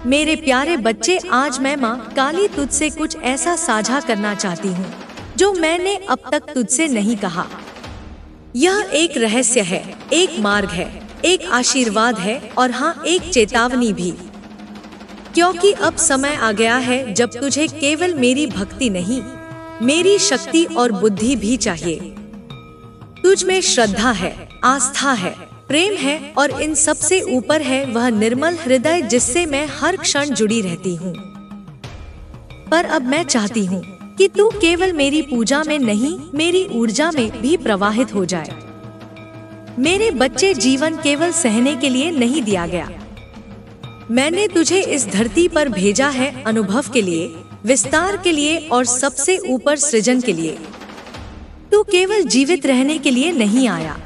मेरे प्यारे बच्चे, आज मैं माँ काली तुझसे कुछ ऐसा साझा करना चाहती हूँ जो मैंने अब तक तुझसे नहीं कहा। यह एक रहस्य है, एक मार्ग है, एक आशीर्वाद है और हाँ, एक चेतावनी भी। क्योंकि अब समय आ गया है जब तुझे केवल मेरी भक्ति नहीं, मेरी शक्ति और बुद्धि भी चाहिए। तुझ में श्रद्धा है, आस्था है, प्रेम है और इन सबसे ऊपर है वह निर्मल हृदय जिससे मैं हर क्षण जुड़ी रहती हूँ। पर अब मैं चाहती हूँ कि तू केवल मेरी पूजा में नहीं, मेरी ऊर्जा में भी प्रवाहित हो जाए। मेरे बच्चे, जीवन केवल सहने के लिए नहीं दिया गया। मैंने तुझे इस धरती पर भेजा है अनुभव के लिए, विस्तार के लिए और सबसे ऊपर सृजन के लिए। तू केवल जीवित रहने के लिए नहीं आया।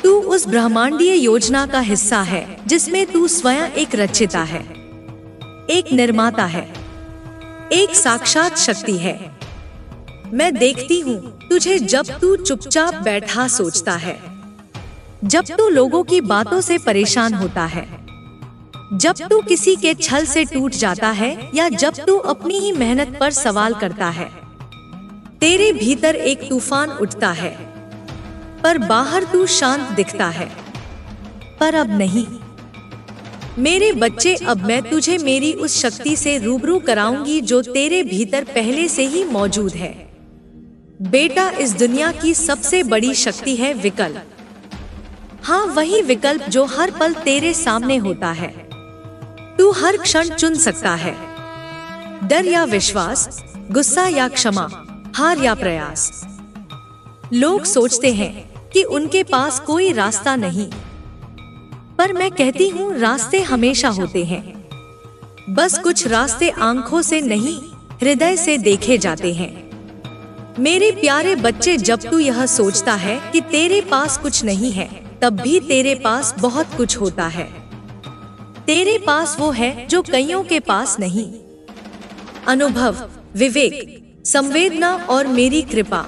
तू उस ब्रह्मांडीय योजना का हिस्सा है जिसमें तू स्वयं एक रचयिता है, एक निर्माता है, एक साक्षात शक्ति है। मैं देखती हूँ तुझे जब तू चुपचाप बैठा सोचता है, जब तू लोगों की बातों से परेशान होता है, जब तू किसी के छल से टूट जाता है या जब तू अपनी ही मेहनत पर सवाल करता है। तेरे भीतर एक तूफान उठता है, पर बाहर तू शांत दिखता है। पर अब नहीं मेरे बच्चे, अब मैं तुझे मेरी उस शक्ति से रूबरू कराऊंगी जो तेरे भीतर पहले से ही मौजूद है। बेटा, इस दुनिया की सबसे बड़ी शक्ति है विकल्प। हाँ, वही विकल्प जो हर पल तेरे सामने होता है। तू हर क्षण चुन सकता है, डर या विश्वास, गुस्सा या क्षमा, हार या प्रयास। लोग सोचते हैं कि उनके पास कोई रास्ता नहीं, पर मैं कहती हूँ रास्ते हमेशा होते हैं। बस कुछ रास्ते आंखों से नहीं, हृदय से देखे जाते हैं। मेरे प्यारे बच्चे, जब तू यह सोचता है कि तेरे पास कुछ नहीं है, तब भी तेरे पास बहुत कुछ होता है। तेरे पास वो है जो कईयों के पास नहीं। अनुभव, विवेक, संवेदना और मेरी कृपा।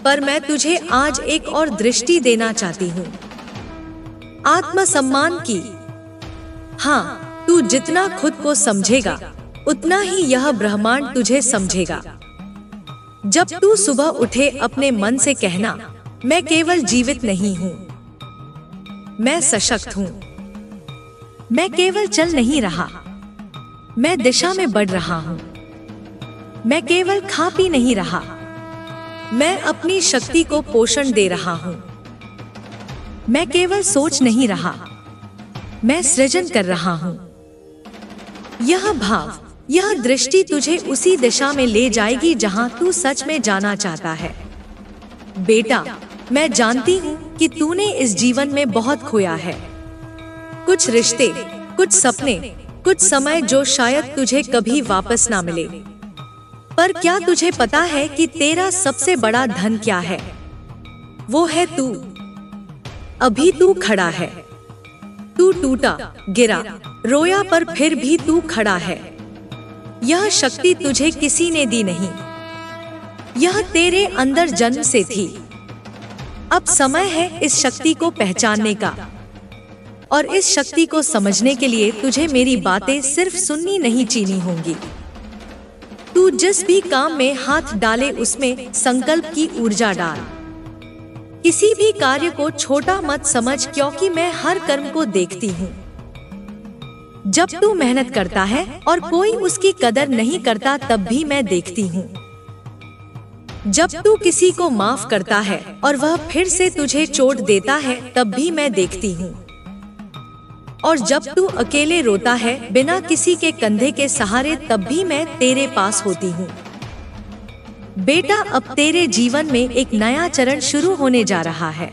पर मैं तुझे आज एक और दृष्टि देना चाहती हूँ, आत्मसम्मान की। हाँ, तू जितना खुद को समझेगा उतना ही यह ब्रह्मांड तुझे समझेगा। जब तू सुबह उठे, अपने मन से कहना, मैं केवल जीवित नहीं हूँ, मैं सशक्त हूँ। मैं केवल चल नहीं रहा, मैं दिशा में बढ़ रहा हूँ। मैं केवल खा पी नहीं रहा, मैं अपनी शक्ति को पोषण दे रहा हूँ। मैं केवल सोच नहीं रहा, मैं सृजन कर रहा हूँ। यह भाव, यह दृष्टि तुझे उसी दिशा में ले जाएगी जहाँ तू सच में जाना चाहता है। बेटा, मैं जानती हूँ कि तूने इस जीवन में बहुत खोया है। कुछ रिश्ते, कुछ सपने, कुछ समय जो शायद तुझे कभी वापस ना मिले। पर क्या तुझे पता है कि तेरा सबसे बड़ा धन क्या है? वो है तू। अभी तू खड़ा है। तू टूटा, गिरा, रोया, पर फिर भी तू खड़ा है। यह शक्ति तुझे किसी ने दी नहीं, यह तेरे अंदर जन्म से थी। अब समय है इस शक्ति को पहचानने का, और इस शक्ति को समझने के लिए तुझे मेरी बातें सिर्फ सुननी नहीं, चीनी होंगी। तू जिस भी काम में हाथ डाले उसमें संकल्प की ऊर्जा डाल। किसी भी कार्य को छोटा मत समझ, क्योंकि मैं हर कर्म को देखती हूँ। जब तू मेहनत करता है और कोई उसकी कदर नहीं करता, तब भी मैं देखती हूँ। जब तू किसी को माफ करता है और वह फिर से तुझे चोट देता है, तब भी मैं देखती हूँ। और जब तू अकेले रोता है बिना किसी के कंधे के सहारे, तब भी मैं तेरे पास होती हूँ। बेटा, अब तेरे जीवन में एक नया चरण शुरू होने जा रहा है।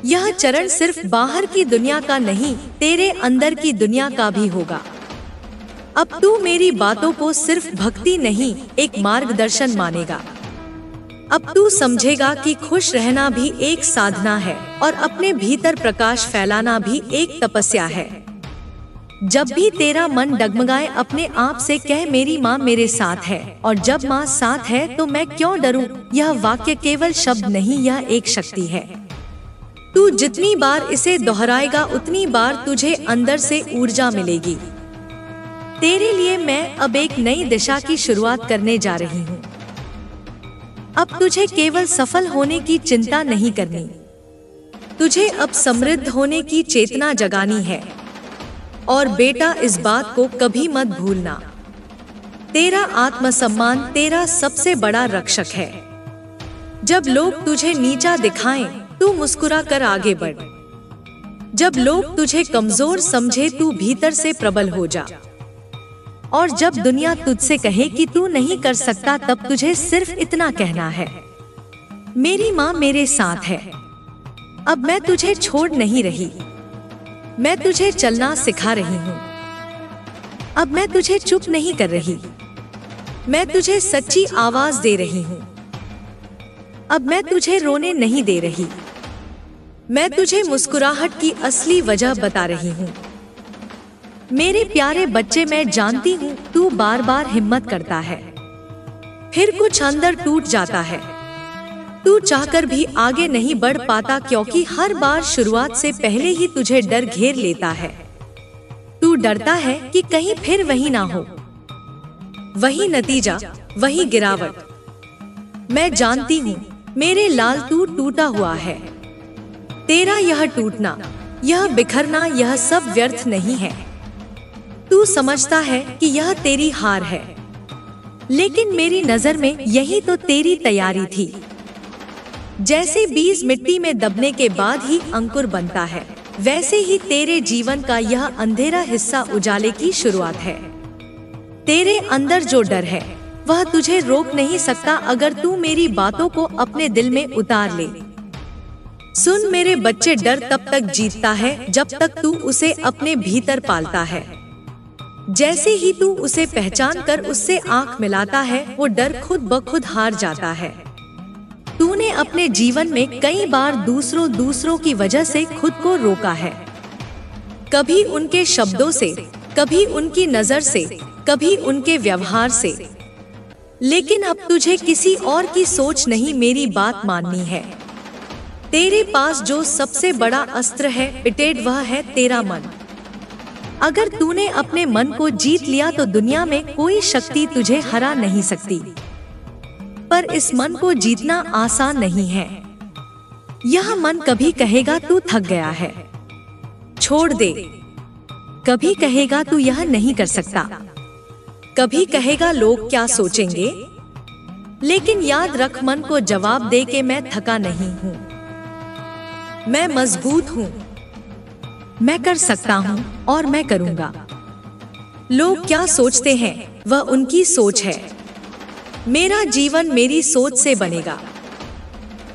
यह चरण सिर्फ बाहर की दुनिया का नहीं, तेरे अंदर की दुनिया का भी होगा। अब तू मेरी बातों को सिर्फ भक्ति नहीं, एक मार्गदर्शन मानेगा। अब तू समझेगा कि खुश रहना भी एक साधना है और अपने भीतर प्रकाश फैलाना भी एक तपस्या है। जब भी तेरा मन डगमगाए, अपने आप से कह, मेरी माँ मेरे साथ है, और जब माँ साथ है तो मैं क्यों डरूं। यह वाक्य केवल शब्द नहीं, यह एक शक्ति है। तू जितनी बार इसे दोहराएगा उतनी बार तुझे अंदर से ऊर्जा मिलेगी। तेरे लिए मैं अब एक नई दिशा की शुरुआत करने जा रही हूँ। अब तुझे केवल सफल होने की चिंता नहीं करनी, तुझे अब समृद्ध होने की चेतना जगानी है। और बेटा, इस बात को कभी मत भूलना, तेरा आत्मसम्मान तेरा सबसे बड़ा रक्षक है। जब लोग तुझे नीचा दिखाएं, तू मुस्कुरा कर आगे बढ़। जब लोग तुझे कमजोर समझे, तू भीतर से प्रबल हो जा। और जब दुनिया तुझसे कहे कि तू नहीं कर सकता, तब तुझे सिर्फ इतना कहना है, मेरी माँ मेरे साथ है। अब मैं तुझे छोड़ नहीं रही, मैं तुझे चलना सिखा रही हूँ। अब मैं तुझे चुप नहीं कर रही, मैं तुझे सच्ची आवाज दे रही हूँ। अब मैं तुझे रोने नहीं दे रही, मैं तुझे मुस्कुराहट की असली वजह बता रही हूँ। मेरे प्यारे बच्चे, मैं जानती हूँ तू बार बार हिम्मत करता है, फिर कुछ अंदर टूट जाता है। तू चाहकर भी आगे नहीं बढ़ पाता, क्योंकि हर बार शुरुआत से पहले ही तुझे डर घेर लेता है। तू डरता है कि कहीं फिर वही ना हो, वही नतीजा, वही गिरावट। मैं जानती हूँ मेरे लाल, तू टूटा हुआ है। तेरा यह टूटना, यह बिखरना, यह सब व्यर्थ नहीं है। तू समझता है कि यह तेरी हार है, लेकिन मेरी नजर में यही तो तेरी तैयारी थी। जैसे बीज मिट्टी में दबने के बाद ही अंकुर बनता है, वैसे ही तेरे जीवन का यह अंधेरा हिस्सा उजाले की शुरुआत है। तेरे अंदर जो डर है वह तुझे रोक नहीं सकता, अगर तू मेरी बातों को अपने दिल में उतार ले। सुन मेरे बच्चे, डर तब तक जीतता है जब तक तू उसे अपने भीतर पालता है। जैसे ही तू उसे पहचान कर उससे आंख मिलाता है, वो डर खुद ब खुद हार जाता है। तूने अपने जीवन में कई बार दूसरों की वजह से खुद को रोका है, कभी उनके शब्दों से, कभी उनकी नजर से, कभी उनके व्यवहार से। लेकिन अब तुझे किसी और की सोच नहीं, मेरी बात माननी है। तेरे पास जो सबसे बड़ा अस्त्र है पिटेड, वह है तेरा मन। अगर तूने अपने मन को जीत लिया तो दुनिया में कोई शक्ति तुझे हरा नहीं सकती। पर इस मन को जीतना आसान नहीं है। यह मन कभी कहेगा तू थक गया है, छोड़ दे। कभी कहेगा तू यह नहीं कर सकता, कभी कहेगा लोग क्या सोचेंगे। लेकिन याद रख, मन को जवाब दे के मैं थका नहीं हूँ, मैं मजबूत हूँ, मैं कर सकता हूँ और मैं करूँगा। लोग क्या सोचते हैं वह उनकी सोच है, मेरा जीवन मेरी सोच से बनेगा।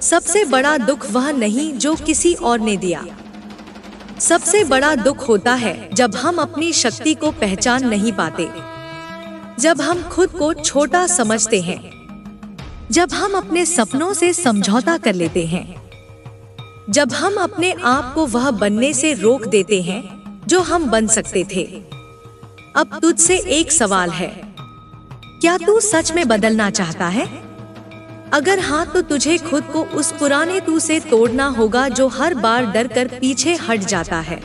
सबसे बड़ा दुख वह नहीं जो किसी और ने दिया, सबसे बड़ा दुख होता है जब हम अपनी शक्ति को पहचान नहीं पाते, जब हम खुद को छोटा समझते हैं, जब हम अपने सपनों से समझौता कर लेते हैं, जब हम अपने आप को वह बनने से रोक देते हैं जो हम बन सकते थे। अब तुझसे एक सवाल है, क्या तू सच में बदलना चाहता है? अगर हाँ, तो तुझे खुद को उस पुराने तू से तोड़ना होगा जो हर बार डर कर पीछे हट जाता है।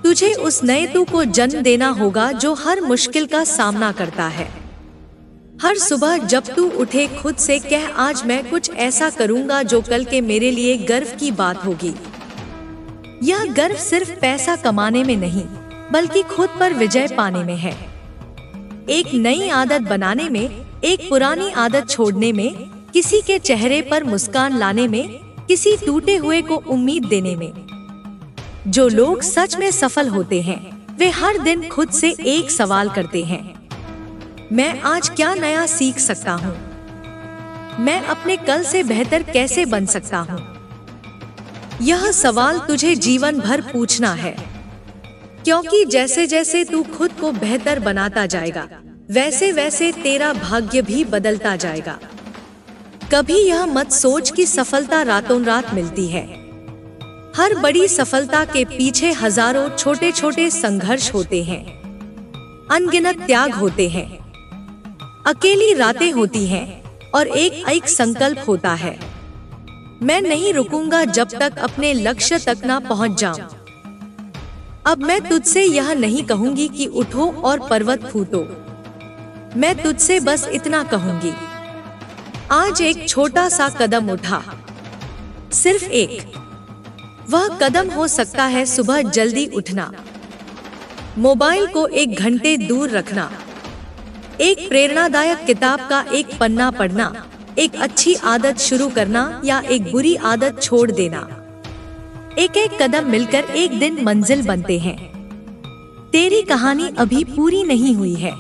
तुझे उस नए तू को जन्म देना होगा जो हर मुश्किल का सामना करता है। हर सुबह जब तू उठे, खुद से कह, आज मैं कुछ ऐसा करूंगा जो कल के मेरे लिए गर्व की बात होगी। यह गर्व सिर्फ पैसा कमाने में नहीं, बल्कि खुद पर विजय पाने में है। एक नई आदत बनाने में, एक पुरानी आदत छोड़ने में, किसी के चेहरे पर मुस्कान लाने में, किसी टूटे हुए को उम्मीद देने में। जो लोग सच में सफल होते हैं वे हर दिन खुद से एक सवाल करते हैं, मैं आज क्या नया सीख सकता हूँ? मैं अपने कल से बेहतर कैसे बन सकता हूँ? यह सवाल तुझे जीवन भर पूछना है, क्योंकि जैसे जैसे तू खुद को बेहतर बनाता जाएगा, वैसे वैसे तेरा भाग्य भी बदलता जाएगा। कभी यह मत सोच कि सफलता रातों रात मिलती है। हर बड़ी सफलता के पीछे हजारों छोटे छोटे संघर्ष होते हैं, अनगिनत त्याग होते हैं, अकेली रातें होती हैं और एक संकल्प होता है। मैं नहीं रुकूंगा जब तक अपने लक्ष्य तक ना पहुंच जाऊं। अब मैं तुझसे यह नहीं कहूंगी कि उठो और पर्वत फूटो। मैं तुझसे बस इतना कहूंगी, आज एक छोटा सा कदम उठा, सिर्फ एक। वह कदम हो सकता है सुबह जल्दी उठना, मोबाइल को 1 घंटे दूर रखना, एक प्रेरणादायक किताब का एक पन्ना पढ़ना, एक अच्छी आदत शुरू करना या एक बुरी आदत छोड़ देना। एक एक कदम मिलकर एक दिन मंजिल बनते हैं। तेरी कहानी अभी पूरी नहीं हुई है।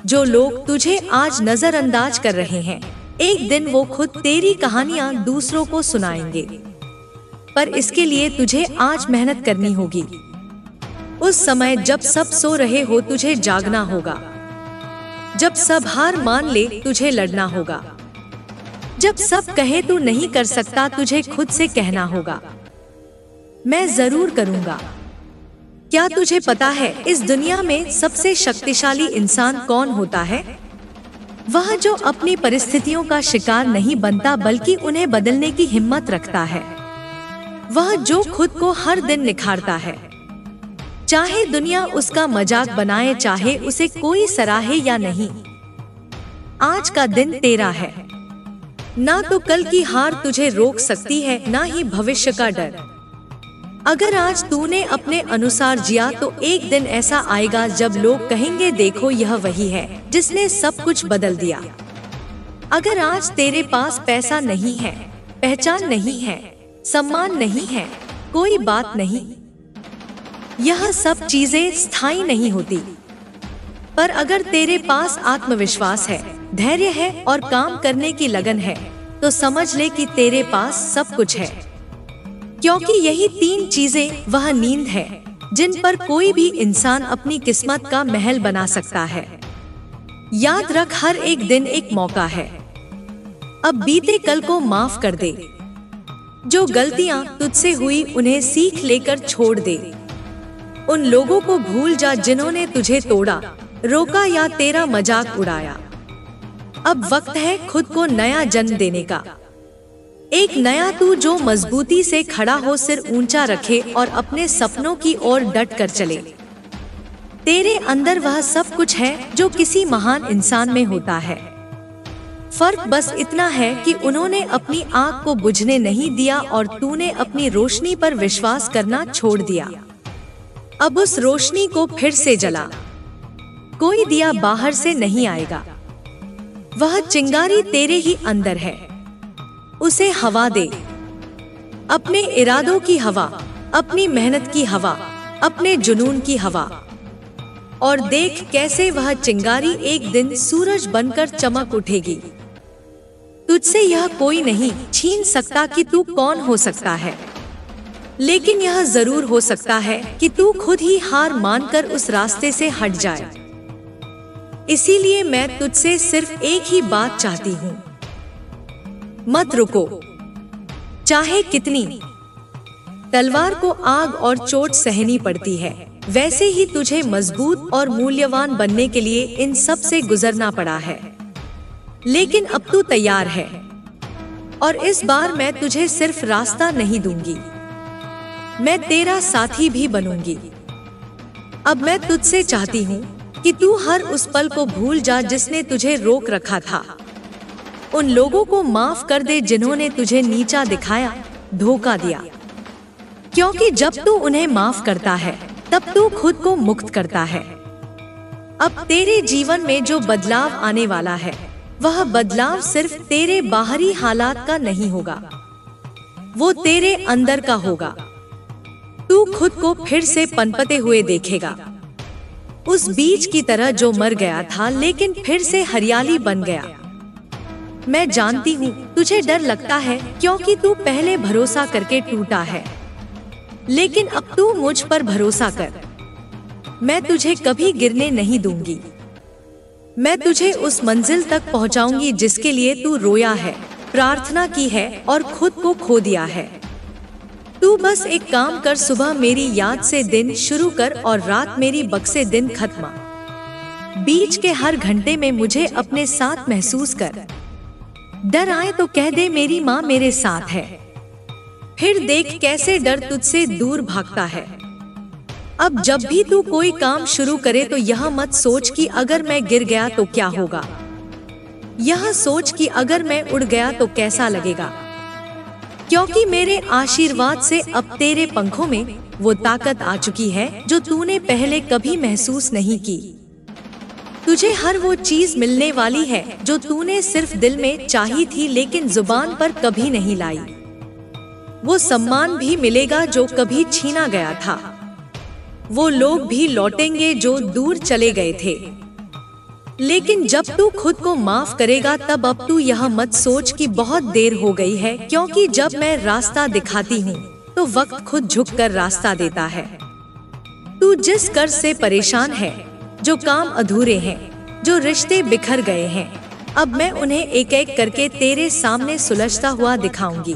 जो लोग तुझे आज नजरअंदाज कर रहे हैं, एक दिन वो खुद तेरी कहानियां दूसरों को सुनाएंगे। पर इसके लिए तुझे आज मेहनत करनी होगी। उस समय जब सब सो रहे हो तुझे जागना होगा। जब सब हार मान ले तुझे लड़ना होगा। जब सब कहे तू नहीं कर सकता तुझे खुद से कहना होगा, मैं जरूर करूंगा। क्या तुझे पता है इस दुनिया में सबसे शक्तिशाली इंसान कौन होता है? वह जो अपनी परिस्थितियों का शिकार नहीं बनता बल्कि उन्हें बदलने की हिम्मत रखता है। वह जो खुद को हर दिन निखारता है, चाहे दुनिया उसका मजाक बनाए, चाहे उसे कोई सराहे या नहीं। आज का दिन तेरा है। ना तो कल की हार तुझे रोक सकती है, ना ही भविष्य का डर। अगर आज तूने अपने अनुसार जिया तो एक दिन ऐसा आएगा जब लोग कहेंगे, देखो यह वही है जिसने सब कुछ बदल दिया। अगर आज तेरे पास पैसा नहीं है, पहचान नहीं है, सम्मान नहीं है, कोई बात नहीं, यह सब चीजें स्थायी नहीं होती। पर अगर तेरे पास आत्मविश्वास है, धैर्य है और काम करने की लगन है, तो समझ ले कि तेरे पास सब कुछ है। क्योंकि यही 3 चीजें वह नींद है जिन पर कोई भी इंसान अपनी किस्मत का महल बना सकता है। याद रख, हर एक दिन एक मौका है। अब बीते कल को माफ कर दे। जो गलतियां तुझसे हुई उन्हें सीख लेकर छोड़ दे। उन लोगों को भूल जा जिन्होंने तुझे तोड़ा, रोका या तेरा मजाक उड़ाया। अब वक्त है खुद को नया जन्म देने का। एक नया तू जो मजबूती से खड़ा हो, सिर ऊंचा रखे और अपने सपनों की ओर डट कर चले। तेरे अंदर वह सब कुछ है जो किसी महान इंसान में होता है। फर्क बस इतना है कि उन्होंने अपनी आग को बुझने नहीं दिया और तूने अपनी रोशनी पर विश्वास करना छोड़ दिया। अब उस रोशनी को फिर से जला। कोई दिया बाहर से नहीं आएगा, वह चिंगारी तेरे ही अंदर है। उसे हवा दे, अपने इरादों की हवा, अपनी मेहनत की हवा, अपने जुनून की हवा। और देख कैसे वह चिंगारी एक दिन सूरज बनकर चमक उठेगी। तुझसे यह कोई नहीं छीन सकता कि तू कौन हो सकता है, लेकिन यह जरूर हो सकता है कि तू खुद ही हार मानकर उस रास्ते से हट जाए। इसीलिए मैं तुझसे सिर्फ एक ही बात चाहती हूँ, मत रुको। चाहे कितनी तलवार को आग और चोट सहनी पड़ती है, वैसे ही तुझे मजबूत और मूल्यवान बनने के लिए इन सब से गुजरना पड़ा है। लेकिन अब तू तैयार है, और इस बार मैं तुझे सिर्फ रास्ता नहीं दूंगी, मैं तेरा साथी भी बनूंगी। अब मैं तुझसे चाहती हूँ कि तू हर उस पल को भूल जा जिसने तुझे रोक रखा था। उन लोगों को माफ कर दे जिन्होंने तुझे नीचा दिखाया, धोखा दिया। क्योंकि जब तू उन्हें माफ करता है तब तू खुद को मुक्त करता है। अब तेरे जीवन में जो बदलाव आने वाला है, वह बदलाव सिर्फ तेरे बाहरी हालात का नहीं होगा, वो तेरे अंदर का होगा। तू खुद को फिर से पनपते हुए देखेगा, उस बीज की तरह जो मर गया था लेकिन फिर से हरियाली बन गया। मैं जानती हूँ तुझे डर लगता है क्योंकि तू पहले भरोसा करके टूटा है, लेकिन अब तू मुझ पर भरोसा कर। मैं तुझे कभी गिरने नहीं दूंगी। मैं तुझे उस मंजिल तक पहुँचाऊंगी जिसके लिए तू रोया है, प्रार्थना की है और खुद को खो दिया है। तू बस एक काम कर, सुबह मेरी याद से दिन शुरू कर और रात मेरी बक से दिन खत्म। बीच के हर घंटे में मुझे अपने साथ महसूस कर। डर आए तो कह दे मेरी माँ मेरे साथ है। फिर देख कैसे डर तुझसे दूर भागता है। अब जब भी तू कोई काम शुरू करे तो यह मत सोच कि अगर मैं गिर गया तो क्या होगा। यह सोच कि अगर मैं उड़ गया तो कैसा लगेगा, क्योंकि मेरे आशीर्वाद से अब तेरे पंखों में वो ताकत आ चुकी है जो तूने पहले कभी महसूस नहीं की। तुझे हर वो चीज मिलने वाली है जो तूने सिर्फ दिल में चाही थी लेकिन जुबान पर कभी नहीं लाई। वो सम्मान भी मिलेगा जो कभी छीना गया था। वो लोग भी लौटेंगे जो दूर चले गए थे। लेकिन जब तू खुद को माफ करेगा तब अब तू यह मत सोच कि बहुत देर हो गई है, क्योंकि जब मैं रास्ता दिखाती हूँ तो वक्त खुद झुककर रास्ता देता है। तू जिस कर्ज से परेशान है, जो काम अधूरे हैं, जो रिश्ते बिखर गए हैं, अब मैं उन्हें एक एक करके तेरे सामने सुलझता हुआ दिखाऊंगी।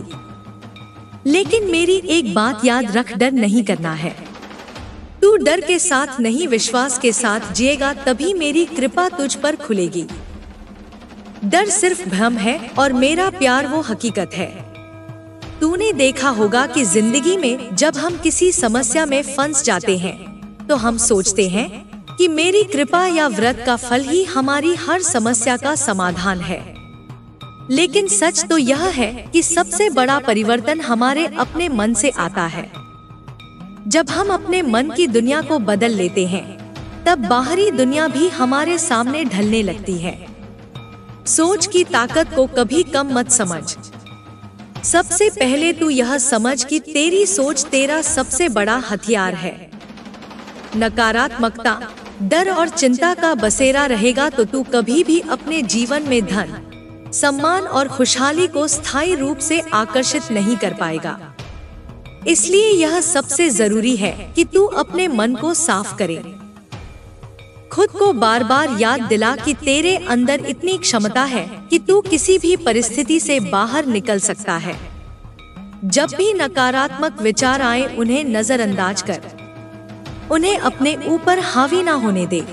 लेकिन मेरी एक बात याद रख, डर नहीं करना है। तू डर के साथ नहीं विश्वास के साथ जिएगा तभी मेरी कृपा तुझ पर खुलेगी। डर सिर्फ भ्रम है और मेरा प्यार वो हकीकत है। तूने देखा होगा कि जिंदगी में जब हम किसी समस्या में फंस जाते हैं तो हम सोचते हैं कि मेरी कृपा या व्रत का फल ही हमारी हर समस्या का समाधान है। लेकिन सच तो यह है कि सबसे बड़ा परिवर्तन हमारे अपने मन से आता है। जब हम अपने मन की दुनिया को बदल लेते हैं तब बाहरी दुनिया भी हमारे सामने ढलने लगती है। सोच की ताकत को कभी कम मत समझ। सबसे पहले तू यह समझ कि तेरी सोच तेरा सबसे बड़ा हथियार है। नकारात्मकता, डर और चिंता का बसेरा रहेगा तो तू कभी भी अपने जीवन में धन, सम्मान और खुशहाली को स्थायी रूप से आकर्षित नहीं कर पाएगा। इसलिए यह सबसे जरूरी है कि तू अपने मन को साफ करे। खुद को बार बार याद दिला कि तेरे अंदर इतनी क्षमता है कि तू किसी भी परिस्थिति से बाहर निकल सकता है। जब भी नकारात्मक विचार आए उन्हें नजरअंदाज कर, उन्हें अपने ऊपर हावी ना होने दे।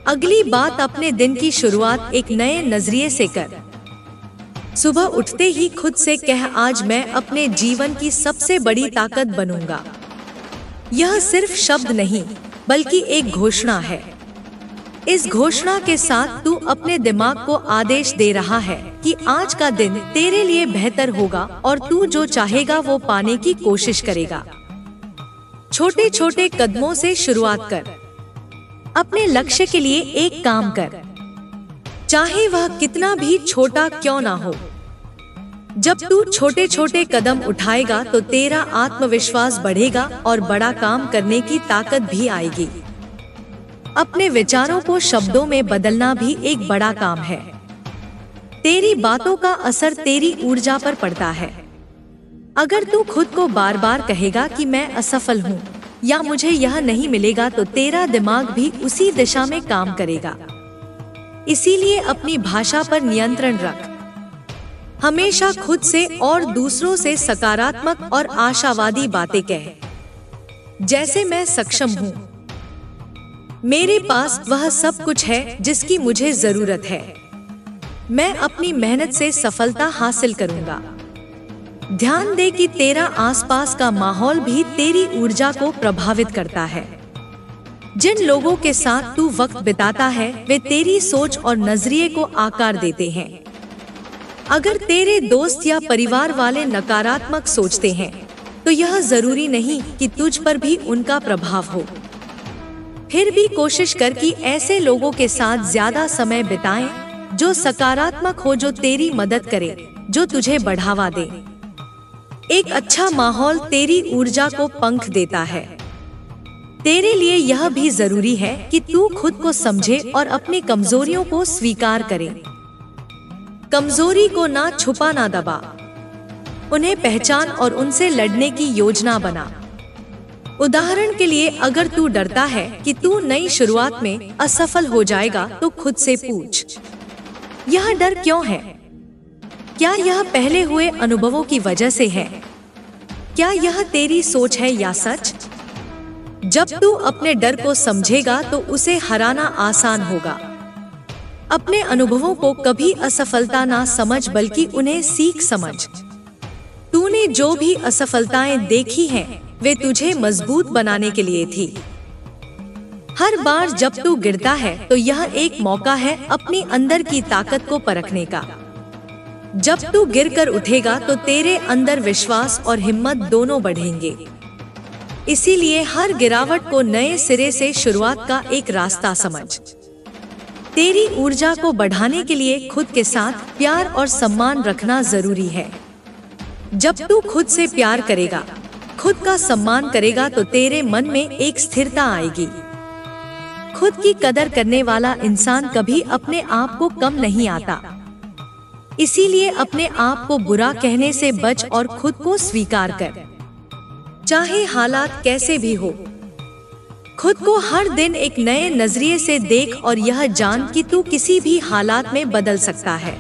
अगली बात, अपने दिन की शुरुआत एक नए नजरिए से कर। सुबह उठते ही खुद से कह, आज मैं अपने जीवन की सबसे बड़ी ताकत बनूंगा। यह सिर्फ शब्द नहीं बल्कि एक घोषणा है। इस घोषणा के साथ तू अपने दिमाग को आदेश दे रहा है कि आज का दिन तेरे लिए बेहतर होगा और तू जो चाहेगा वो पाने की कोशिश करेगा। छोटे छोटे कदमों से शुरुआत कर। अपने लक्ष्य के लिए एक काम कर, चाहे वह कितना भी छोटा क्यों ना हो। जब तू छोटे छोटे कदम उठाएगा तो तेरा आत्मविश्वास बढ़ेगा और बड़ा काम करने की ताकत भी आएगी। अपने विचारों को शब्दों में बदलना भी एक बड़ा काम है। तेरी बातों का असर तेरी ऊर्जा पर पड़ता है। अगर तू खुद को बार बार कहेगा कि मैं असफल हूँ या मुझे यह नहीं मिलेगा तो तेरा दिमाग भी उसी दिशा में काम करेगा। इसीलिए अपनी भाषा पर नियंत्रण रख। हमेशा खुद से और दूसरों से सकारात्मक और आशावादी बातें कह, जैसे मैं सक्षम हूँ, मेरे पास वह सब कुछ है जिसकी मुझे जरूरत है, मैं अपनी मेहनत से सफलता हासिल करूंगा। ध्यान दे कि तेरा आसपास का माहौल भी तेरी ऊर्जा को प्रभावित करता है। जिन लोगों के साथ तू वक्त बिताता है वे तेरी सोच और नजरिए को आकार देते हैं। अगर तेरे दोस्त या परिवार वाले नकारात्मक सोचते हैं तो यह जरूरी नहीं कि तुझ पर भी उनका प्रभाव हो। फिर भी कोशिश कर कि ऐसे लोगों के साथ ज्यादा समय बिताएं जो सकारात्मक हो, जो तेरी मदद करे, जो तुझे बढ़ावा दे। एक अच्छा माहौल तेरी ऊर्जा को पंख देता है। तेरे लिए यह भी जरूरी है कि तू खुद को समझे और अपनी कमजोरियों को स्वीकार करे। कमजोरी को ना छुपा ना दबा, उन्हें पहचान और उनसे लड़ने की योजना बना। उदाहरण के लिए, अगर तू डरता है कि तू नई शुरुआत में असफल हो जाएगा तो खुद से पूछ, यह डर क्यों है? क्या यह पहले हुए अनुभवों की वजह से है? क्या यह तेरी सोच है या सच? जब तू अपने डर को समझेगा तो उसे हराना आसान होगा। अपने अनुभवों को कभी असफलता ना समझ बल्कि उन्हें सीख समझ। तूने जो भी असफलताएं देखी हैं, वे तुझे मजबूत बनाने के लिए थी। हर बार जब तू गिरता है तो यह एक मौका है अपनी अंदर की ताकत को परखने का। जब तू गिरकर उठेगा तो तेरे अंदर विश्वास और हिम्मत दोनों बढ़ेंगे। इसीलिए हर गिरावट को नए सिरे से शुरुआत का एक रास्ता समझ। तेरी ऊर्जा को बढ़ाने के लिए खुद के साथ प्यार और सम्मान रखना जरूरी है। जब तू खुद से प्यार करेगा, खुद का सम्मान करेगा तो तेरे मन में एक स्थिरता आएगी। खुद की कदर करने वाला इंसान कभी अपने आप को कम नहीं आता। इसीलिए अपने आप को बुरा कहने से बच और खुद को स्वीकार कर, चाहे हालात कैसे भी हो। खुद को हर दिन एक नए नजरिए से देख और यह जान कि तू किसी भी हालात में बदल सकता है।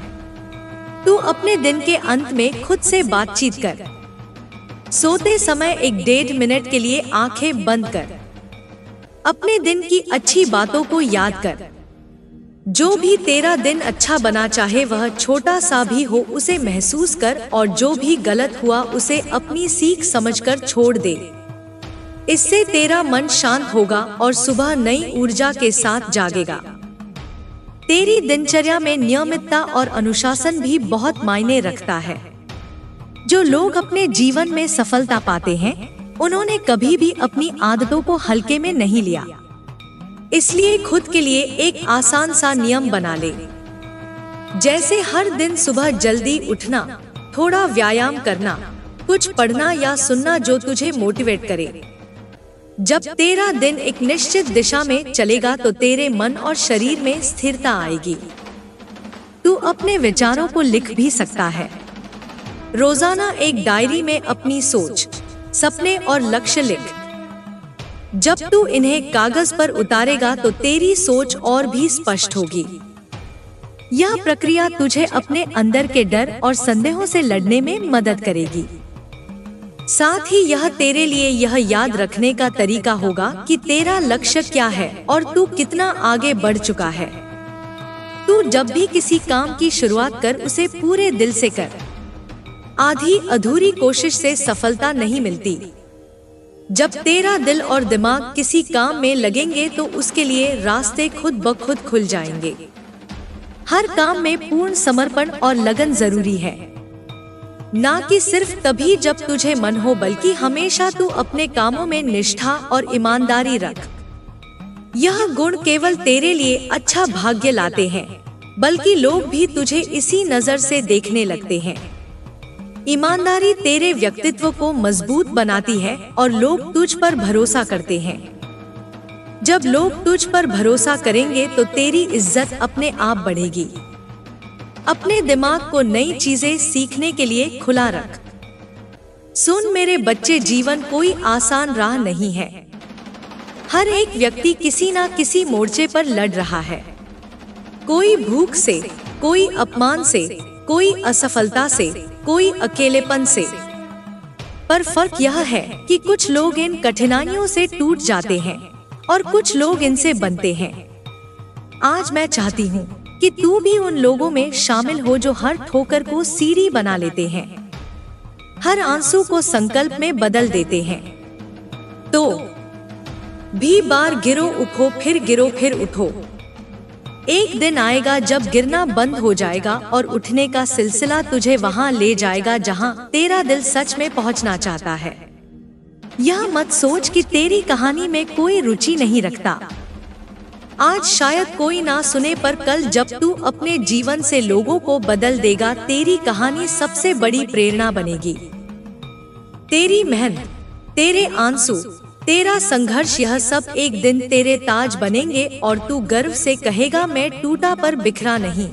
तू अपने दिन के अंत में खुद से बातचीत कर। सोते समय 1-1.5 मिनट के लिए आंखें बंद कर। अपने दिन की अच्छी बातों को याद कर। जो भी तेरा दिन अच्छा बना, चाहे वह छोटा सा भी हो, उसे महसूस कर और जो भी गलत हुआ उसे अपनी सीख समझकर छोड़ दे। इससे तेरा मन शांत होगा और सुबह नई ऊर्जा के साथ जागेगा। तेरी दिनचर्या में नियमितता और अनुशासन भी बहुत मायने रखता है। जो लोग अपने जीवन में सफलता पाते हैं, उन्होंने कभी भी अपनी आदतों को हल्के में नहीं लिया। इसलिए खुद के लिए एक आसान सा नियम बना ले, जैसे हर दिन सुबह जल्दी उठना, थोड़ा व्यायाम करना, कुछ पढ़ना या सुनना जो तुझे मोटिवेट करे। जब तेरा दिन एक निश्चित दिशा में चलेगा तो तेरे मन और शरीर में स्थिरता आएगी। तू अपने विचारों को लिख भी सकता है। रोजाना एक डायरी में अपनी सोच, सपने और लक्ष्य लिख। जब तू इन्हें कागज पर उतारेगा तो तेरी सोच और भी स्पष्ट होगी। यह प्रक्रिया तुझे अपने अंदर के डर और संदेहों से लड़ने में मदद करेगी। साथ ही यह तेरे लिए यह याद रखने का तरीका होगा कि तेरा लक्ष्य क्या है और तू कितना आगे बढ़ चुका है। तू जब भी किसी काम की शुरुआत कर, उसे पूरे दिल से कर। आधी अधूरी कोशिश से सफलता नहीं मिलती। जब तेरा दिल और दिमाग किसी काम में लगेंगे तो उसके लिए रास्ते खुद ब खुद खुल जाएंगे। हर काम में पूर्ण समर्पण और लगन जरूरी है, ना कि सिर्फ तभी जब तुझे मन हो, बल्कि हमेशा तू अपने कामों में निष्ठा और ईमानदारी रख। यह गुण केवल तेरे लिए अच्छा भाग्य लाते हैं, बल्कि लोग भी तुझे इसी नजर से देखने लगते हैं। ईमानदारी तेरे व्यक्तित्व को मजबूत बनाती है और लोग तुझ पर भरोसा करते हैं। जब लोग तुझ पर भरोसा करेंगे तो तेरी इज्जत अपने आप बढ़ेगी। अपने दिमाग को नई चीजें सीखने के लिए खुला रख। सुन मेरे बच्चे, जीवन कोई आसान राह नहीं है। हर एक व्यक्ति किसी ना किसी मोर्चे पर लड़ रहा है। कोई भूख से, कोई अपमान से, कोई असफलता से, कोई अकेलेपन से। पर फर्क यह है कि कुछ लोग इन कठिनाइयों से टूट जाते हैं और कुछ लोग इनसे बनते हैं। आज मैं चाहती हूँ कि तू भी उन लोगों में शामिल हो जो हर ठोकर को सीढ़ी बना लेते हैं, हर आंसू को संकल्प में बदल देते हैं। तो भी बार गिरो उठो, फिर गिरो फिर उठो। एक दिन आएगा जब गिरना बंद हो जाएगा और उठने का सिलसिला तुझे वहां ले जाएगा जहां तेरा दिल सच में पहुंचना चाहता है। यह मत सोच कि तेरी कहानी में कोई रुचि नहीं रखता। आज शायद कोई ना सुने, पर कल जब तू अपने जीवन से लोगों को बदल देगा, तेरी कहानी सबसे बड़ी प्रेरणा बनेगी। तेरी मेहनत, तेरे आंसू, तेरा संघर्ष, यह सब एक दिन तेरे ताज बनेंगे और तू गर्व से कहेगा, मैं टूटा पर बिखरा नहीं,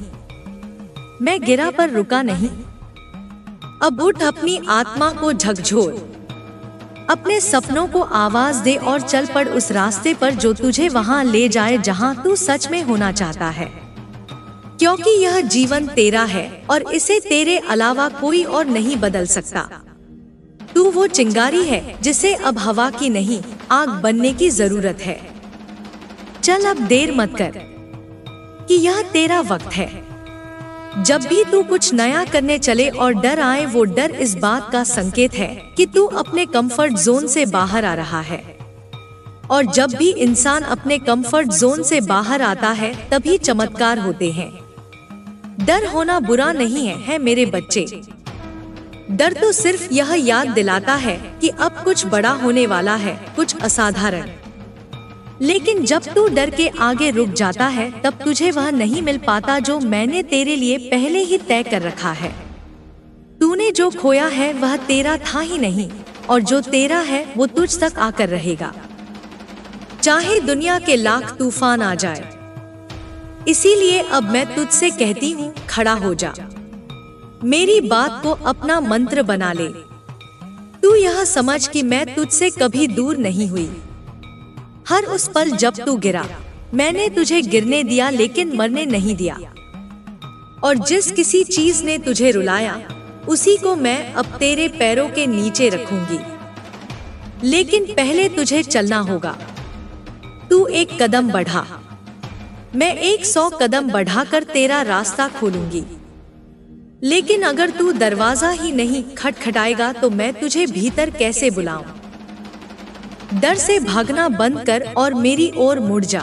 मैं गिरा पर रुका नहीं। अब उठ, अपनी आत्मा को झकझोर, अपने सपनों को आवाज दे और चल पड़ उस रास्ते पर जो तुझे वहां ले जाए जहां तू सच में होना चाहता है। क्योंकि यह जीवन तेरा है और इसे तेरे अलावा कोई और नहीं बदल सकता। तू वो चिंगारी है जिसे अब हवा की नहीं, आग बनने की जरूरत है। चल अब देर मत कर, कि यह तेरा वक्त है। जब भी तू कुछ नया करने चले और डर आए, वो डर इस बात का संकेत है कि तू अपने कंफर्ट जोन से बाहर आ रहा है। और जब भी इंसान अपने कंफर्ट जोन से बाहर आता है, तभी चमत्कार होते हैं। डर होना बुरा नहीं है मेरे बच्चे। डर तो सिर्फ यह याद दिलाता है कि अब कुछ बड़ा होने वाला है, कुछ असाधारण। लेकिन जब तू डर के आगे रुक जाता है, तब तुझे वह नहीं मिल पाता जो मैंने तेरे लिए पहले ही तय कर रखा है। तूने जो खोया है वह तेरा था ही नहीं, और जो तेरा है वो तुझ तक आकर रहेगा, चाहे दुनिया के लाख तूफान आ जाए। इसीलिए अब मैं तुझसे कहती हूँ, खड़ा हो जा। मेरी बात को अपना मंत्र बना ले। तू यह समझ कि मैं तुझसे कभी दूर नहीं हुई। हर उस पल जब तू गिरा, मैंने तुझे गिरने दिया लेकिन मरने नहीं दिया। और जिस किसी चीज ने तुझे रुलाया, उसी को मैं अब तेरे पैरों के नीचे रखूंगी। लेकिन पहले तुझे चलना होगा। तू एक कदम बढ़ा, मैं 100 कदम बढ़ाकर तेरा रास्ता खोलूंगी। लेकिन अगर तू दरवाजा ही नहीं खटखटाएगा तो मैं तुझे भीतर कैसे बुलाऊं? डर से भागना बंद कर और मेरी ओर मुड़ जा।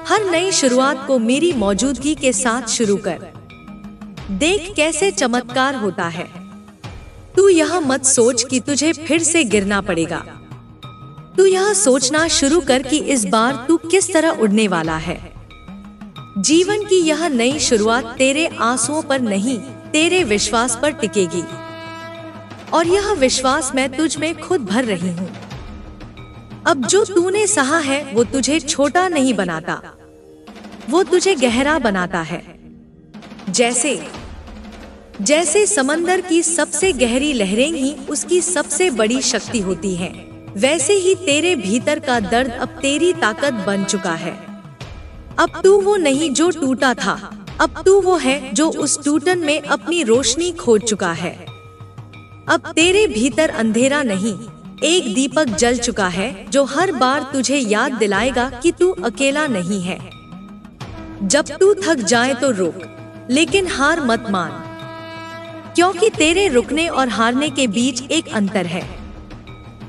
हर नई शुरुआत को मेरी मौजूदगी के साथ शुरू कर। देख कैसे चमत्कार होता है। तू यह मत सोच कि तुझे फिर से गिरना पड़ेगा। तू यह सोचना शुरू कर कि इस बार तू किस तरह उड़ने वाला है। जीवन की यह नई शुरुआत तेरे आंसुओं पर नहीं, तेरे विश्वास पर टिकेगी। और यह विश्वास मैं तुझ में खुद भर रही हूँ। अब जो तूने सहा है वो तुझे छोटा नहीं बनाता, वो तुझे गहरा बनाता है। जैसे जैसे समंदर की सबसे गहरी लहरें ही उसकी सबसे बड़ी शक्ति होती हैं, वैसे ही तेरे भीतर का दर्द अब तेरी ताकत बन चुका है। अब तू वो नहीं जो टूटा था, अब तू वो है जो उस टूटन में अपनी रोशनी खोज चुका है। अब तेरे भीतर अंधेरा नहीं, एक दीपक जल चुका है जो हर बार तुझे याद दिलाएगा कि तू अकेला नहीं है। जब तू थक जाए तो रुक, लेकिन हार मत मान, क्योंकि तेरे रुकने और हारने के बीच एक अंतर है।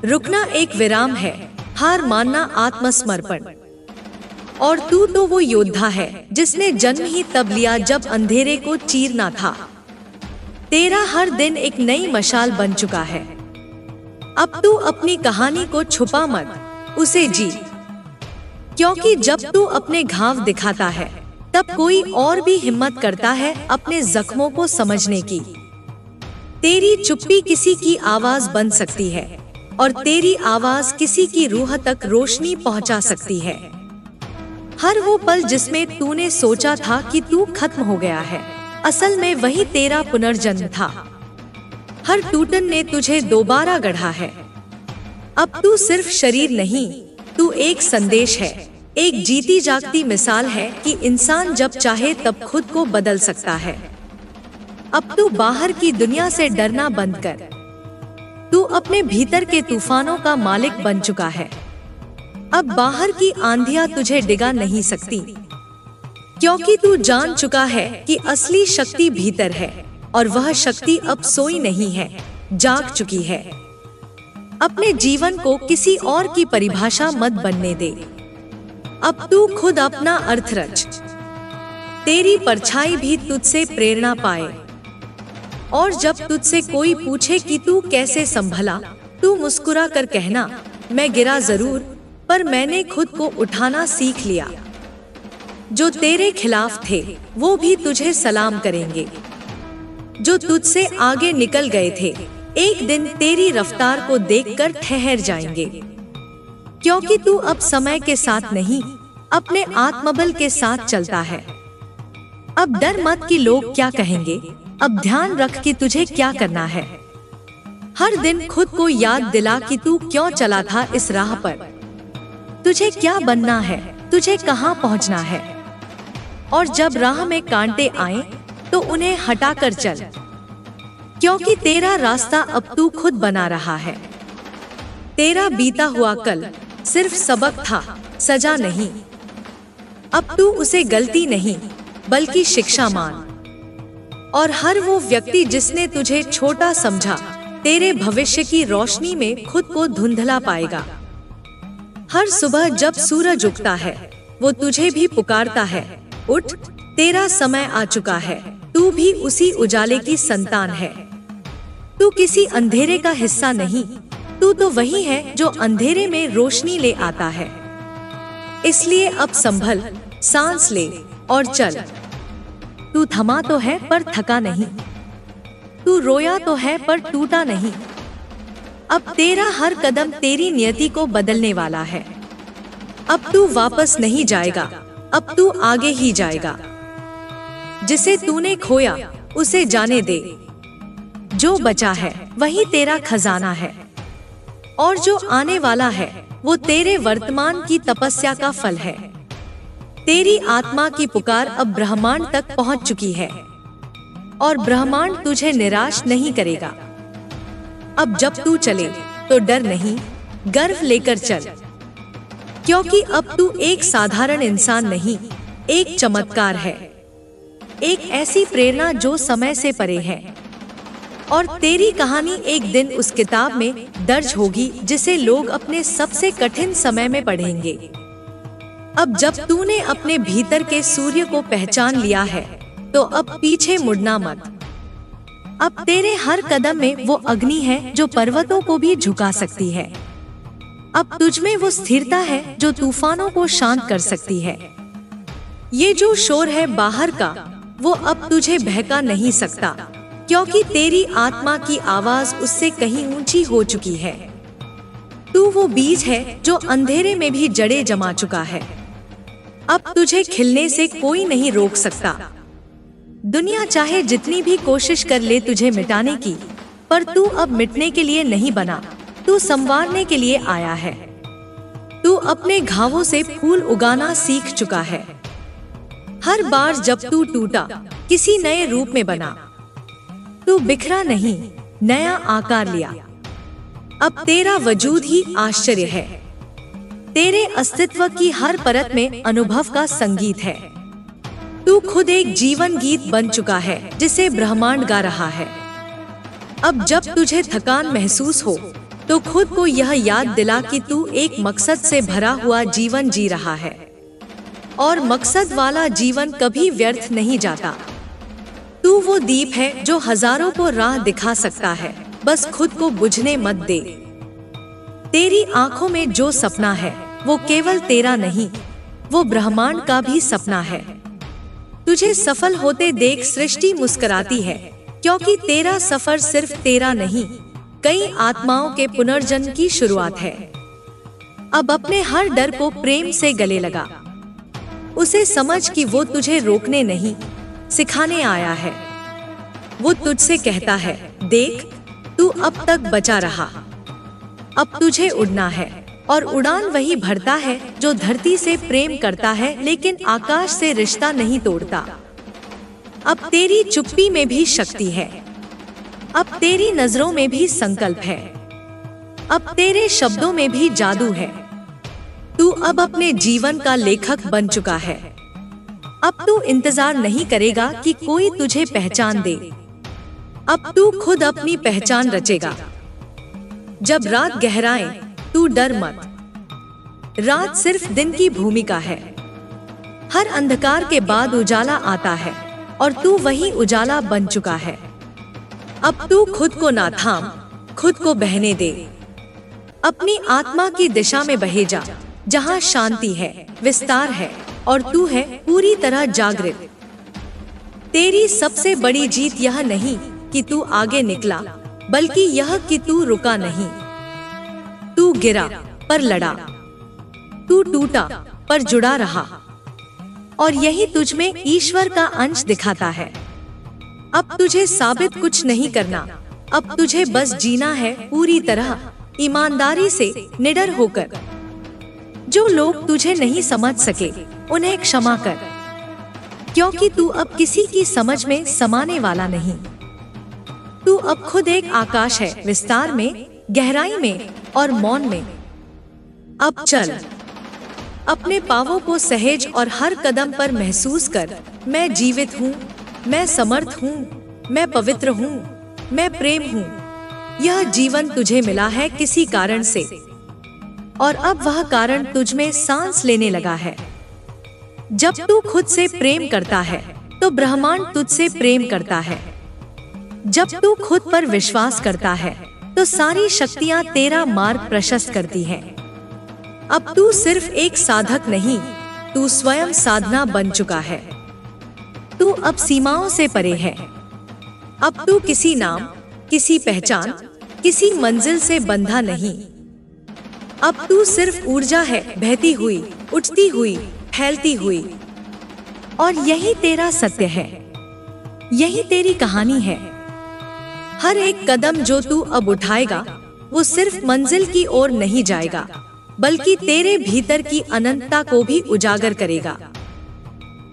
रुकना एक विराम है, हार मानना आत्मसमर्पण। और तू तो वो योद्धा है जिसने जन्म ही तब लिया जब अंधेरे को चीरना था। तेरा हर दिन एक नई मशाल बन चुका है। अब तू अपनी कहानी को छुपा मत, उसे जी। क्योंकि जब तू अपने घाव दिखाता है, तब कोई और भी हिम्मत करता है अपने जख्मों को समझने की। तेरी चुप्पी किसी की आवाज बन सकती है, और तेरी आवाज किसी की रूह तक रोशनी पहुंचा सकती है। हर वो पल जिसमें तूने सोचा था कि तू खत्म हो गया है, असल में वही तेरा पुनर्जन्म था। हर टूटन ने तुझे दोबारा गढ़ा है। अब तू सिर्फ शरीर नहीं, तू एक संदेश है, एक जीती जागती मिसाल है कि इंसान जब चाहे तब खुद को बदल सकता है। अब तू बाहर की दुनिया से डरना बंद कर। तू अपने भीतर के तूफानों का मालिक बन चुका है। अब बाहर की आंधियां तुझे डिगा नहीं सकती, क्योंकि तू जान चुका है कि असली शक्ति भीतर है, और वह शक्ति अब सोई नहीं है, जाग चुकी है। अपने जीवन को किसी और की परिभाषा मत बनने दे। अब तू खुद अपना अर्थ रच। तेरी परछाई भी तुझसे प्रेरणा पाए। और जब तुझसे कोई पूछे कि तू कैसे संभला, तू मुस्कुरा कर कहना, मैं गिरा जरूर, पर मैंने खुद को उठाना सीख लिया। जो तेरे खिलाफ थे वो भी तुझे सलाम करेंगे। जो तुझसे आगे निकल गए थे, एक दिन तेरी रफ्तार को देखकर ठहर जाएंगे। क्योंकि तू अब समय के साथ नहीं, अपने आत्मबल के साथ चलता है। अब डर मत कि लोग क्या कहेंगे, अब ध्यान रख कि तुझे क्या करना है। हर दिन खुद को याद दिला कि तू क्यों चला था इस राह पर। तुझे क्या बनना है, तुझे कहाँ पहुँचना है। और जब राह में कांटे आए तो उन्हें हटाकर चल, क्योंकि तेरा रास्ता अब तू खुद बना रहा है। तेरा बीता हुआ कल सिर्फ सबक था, सजा नहीं। अब तू उसे गलती नहीं बल्कि शिक्षा मान। और हर वो व्यक्ति जिसने तुझे छोटा समझा, तेरे भविष्य की रोशनी में खुद को धुंधला पाएगा। हर सुबह जब सूरज उगता है, वो तुझे भी पुकारता है, उठ, तेरा समय आ चुका है। तू भी उसी उजाले की संतान है। तू किसी अंधेरे का हिस्सा नहीं, तू तो वही है जो अंधेरे में रोशनी ले आता है। इसलिए अब संभल, सांस ले और चल। तू थमा तो है पर थका नहीं, तू रोया तो है पर टूटा नहीं। अब तेरा हर कदम तेरी नियति को बदलने वाला है। अब तू वापस नहीं जाएगा, अब तू आगे ही जाएगा। जिसे तूने खोया उसे जाने दे। जो बचा है वही तेरा खजाना है, और जो आने वाला है वो तेरे वर्तमान की तपस्या का फल है। तेरी आत्मा की पुकार अब ब्रह्मांड तक पहुंच चुकी है, और ब्रह्मांड तुझे निराश नहीं करेगा। अब जब तू चले तो डर नहीं, गर्व लेकर चल, क्योंकि अब तू एक साधारण इंसान नहीं, एक चमत्कार है, एक ऐसी प्रेरणा जो समय से परे है। और तेरी कहानी एक दिन उस किताब में दर्ज होगी जिसे लोग अपने सबसे कठिन समय में पढ़ेंगे। अब जब तूने अपने भीतर के सूर्य को पहचान लिया है, तो अब पीछे मुड़ना मत। अब तेरे हर कदम में वो अग्नि है जो पर्वतों को भी झुका सकती है। अब तुझमें वो स्थिरता है जो तूफानों को शांत कर सकती है। ये जो शोर है बाहर का, वो अब तुझे बहका नहीं सकता, क्योंकि तेरी आत्मा की आवाज उससे कहीं ऊंची हो चुकी है। तू वो बीज है जो अंधेरे में भी जड़ें जमा चुका है। अब तुझे खिलने से कोई नहीं रोक सकता। दुनिया चाहे जितनी भी कोशिश कर ले तुझे मिटाने की, पर तू अब मिटने के लिए नहीं बना, तू संवारने के लिए आया है। तू अपने घावों से फूल उगाना सीख चुका है। हर बार जब तू टूटा, किसी नए रूप में बना। तू बिखरा नहीं, नया आकार लिया। अब तेरा वजूद ही आश्चर्य है। तेरे अस्तित्व की हर परत में अनुभव का संगीत है। तू खुद एक जीवन गीत बन चुका है जिसे ब्रह्मांड गा रहा है। अब जब तुझे थकान महसूस हो, तो खुद को यह याद दिला कि तू एक मकसद से भरा हुआ जीवन जी रहा है, और मकसद वाला जीवन कभी व्यर्थ नहीं जाता। तू वो दीप है जो हजारों को राह दिखा सकता है, बस खुद को बुझने मत दे। तेरी आंखों में जो सपना है वो केवल तेरा नहीं, वो ब्रह्मांड का भी सपना है। तुझे सफल होते देख सृष्टि मुस्कुराती है, क्योंकि तेरा सफर सिर्फ तेरा नहीं, कई आत्माओं के पुनर्जन्म की शुरुआत है। अब अपने हर डर को प्रेम से गले लगा। उसे समझ कि वो तुझे रोकने नहीं, सिखाने आया है। वो तुझसे कहता है, देख, तू अब तक बचा रहा, अब तुझे उड़ना है। और उड़ान वही भरता है जो धरती से प्रेम करता है लेकिन आकाश से रिश्ता नहीं तोड़ता। अब तेरी चुप्पी में भी शक्ति है, अब तेरी नजरों में भी संकल्प है, अब तेरे शब्दों में भी जादू है। तू अब अपने जीवन का लेखक बन चुका है। अब तू इंतजार नहीं करेगा कि कोई तुझे पहचान दे, अब तू खुद अपनी पहचान रचेगा। जब रात गहराए, तू डर मत। रात सिर्फ दिन की भूमिका है। हर अंधकार के बाद उजाला आता है, और तू वही उजाला बन चुका है। अब तू खुद को ना थाम, खुद को बहने दे। अपनी आत्मा की दिशा में बहे जा, जहाँ शांति है, विस्तार है, और तू है पूरी तरह जागृत। तेरी सबसे बड़ी जीत यह नहीं कि तू आगे निकला, बल्कि यह कि तू रुका नहीं। तू गिरा पर लड़ा, तू टूटा पर जुड़ा रहा, और यही तुझ में ईश्वर का अंश दिखाता है। अब तुझे साबित कुछ नहीं करना, अब तुझे बस जीना है पूरी तरह, ईमानदारी से, निडर होकर। जो लोग तुझे नहीं समझ सके, उन्हें क्षमा कर, क्योंकि तू अब किसी की समझ में समाने वाला नहीं। तू अब खुद एक आकाश है, विस्तार में, गहराई में और मौन में। अब चल, अपने पांवों को सहज और हर कदम पर महसूस कर, मैं जीवित हूँ, मैं समर्थ हूँ, मैं पवित्र हूँ, मैं प्रेम हूँ। यह जीवन तुझे मिला है किसी कारण से, और अब वह कारण तुझ में सांस लेने लगा है। जब तू खुद से प्रेम करता है तो ब्रह्मांड तुझसे प्रेम करता है। जब तू खुद पर विश्वास करता है तो सारी शक्तियाँ तेरा मार्ग प्रशस्त करती हैं। अब तू सिर्फ एक साधक नहीं, तू स्वयं साधना बन चुका है। तू अब सीमाओं से परे है। अब तू किसी नाम, किसी पहचान, किसी मंजिल से बंधा नहीं। अब तू सिर्फ ऊर्जा है, बहती हुई, उठती हुई, फैलती हुई। और यही तेरा सत्य है, यही तेरी कहानी है। हर एक कदम जो तू अब उठाएगा वो सिर्फ मंजिल की ओर नहीं जाएगा, बल्कि तेरे भीतर की अनंतता को भी उजागर करेगा।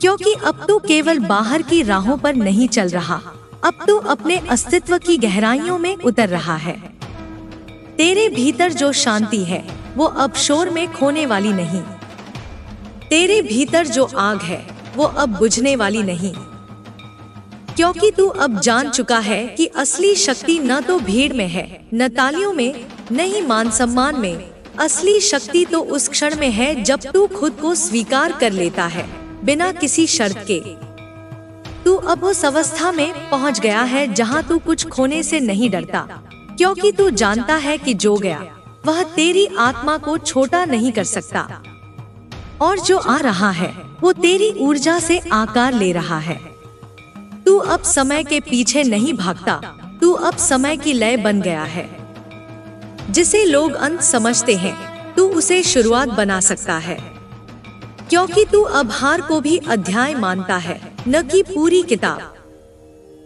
क्योंकि अब तू केवल बाहर की राहों पर नहीं चल रहा, अब तू अपने अस्तित्व की गहराइयों में उतर रहा है। तेरे भीतर जो शांति है वो अब शोर में खोने वाली नहीं। तेरे भीतर जो आग है वो अब बुझने वाली नहीं। क्योंकि तू अब जान चुका है कि असली शक्ति न तो भीड़ में है, न तालियों में, न ही मान सम्मान में। असली शक्ति तो उस क्षण में है जब तू खुद को स्वीकार कर लेता है, बिना किसी शर्त के। तू अब उस अवस्था में पहुंच गया है जहां तू कुछ खोने से नहीं डरता, क्योंकि तू जानता है कि जो गया वह तेरी आत्मा को छोटा नहीं कर सकता, और जो आ रहा है वो तेरी ऊर्जा से आकार ले रहा है। तू अब समय के पीछे नहीं भागता, तू अब समय की लय बन गया है। जिसे लोग अंत समझते हैं तू उसे शुरुआत बना सकता है, क्योंकि तू अब हार को भी अध्याय मानता है, न कि पूरी किताब।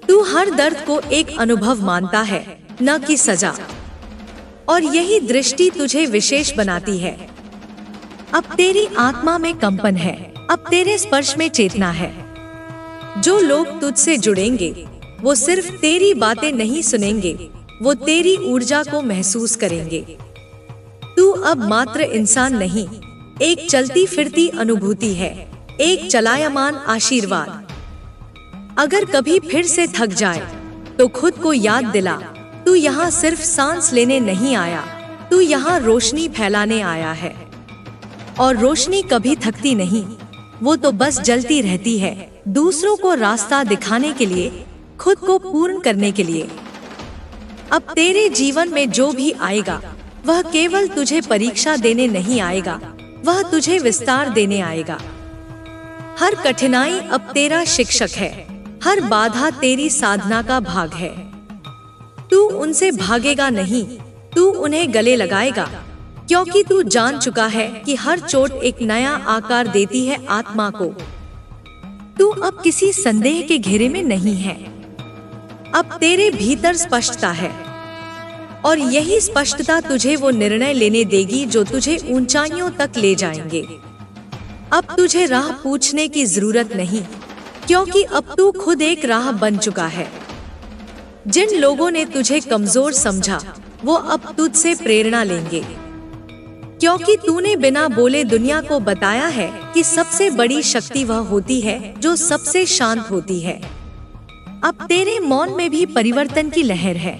तू हर दर्द को एक अनुभव मानता है, न कि सजा। और यही दृष्टि तुझे विशेष बनाती है। अब तेरी आत्मा में कंपन है, अब तेरे स्पर्श में चेतना है। जो लोग तुझसे जुड़ेंगे वो सिर्फ तेरी बातें नहीं सुनेंगे, वो तेरी ऊर्जा को महसूस करेंगे। तू अब मात्र इंसान नहीं, एक चलती फिरती अनुभूति है, एक चलायमान आशीर्वाद। अगर कभी फिर से थक जाए तो खुद को याद दिला, तू यहाँ सिर्फ सांस लेने नहीं आया, तू यहाँ रोशनी फैलाने आया है। और रोशनी कभी थकती नहीं, वो तो बस जलती रहती है, दूसरों को रास्ता दिखाने के लिए, खुद को पूर्ण करने के लिए। अब तेरे जीवन में जो भी आएगा वह केवल तुझे परीक्षा देने नहीं आएगा, वह तुझे विस्तार देने आएगा। हर कठिनाई अब तेरा शिक्षक है, हर बाधा तेरी साधना का भाग है। तू उनसे भागेगा नहीं, तू उन्हें गले लगाएगा, क्योंकि तू जान चुका है कि हर चोट एक नया आकार देती है आत्मा को। तू अब किसी संदेह के घेरे में नहीं है, अब तेरे भीतर स्पष्टता है। और यही स्पष्टता तुझे वो निर्णय लेने देगी जो तुझे ऊंचाइयों तक ले जाएंगे। अब तुझे राह पूछने की जरूरत नहीं, क्योंकि अब तू खुद एक राह बन चुका है। जिन लोगों ने तुझे कमजोर समझा वो अब तुझसे प्रेरणा लेंगे, क्योंकि तूने बिना बोले दुनिया को बताया है कि सबसे बड़ी शक्ति वह होती है जो सबसे शांत होती है। अब तेरे मौन में भी परिवर्तन की लहर है।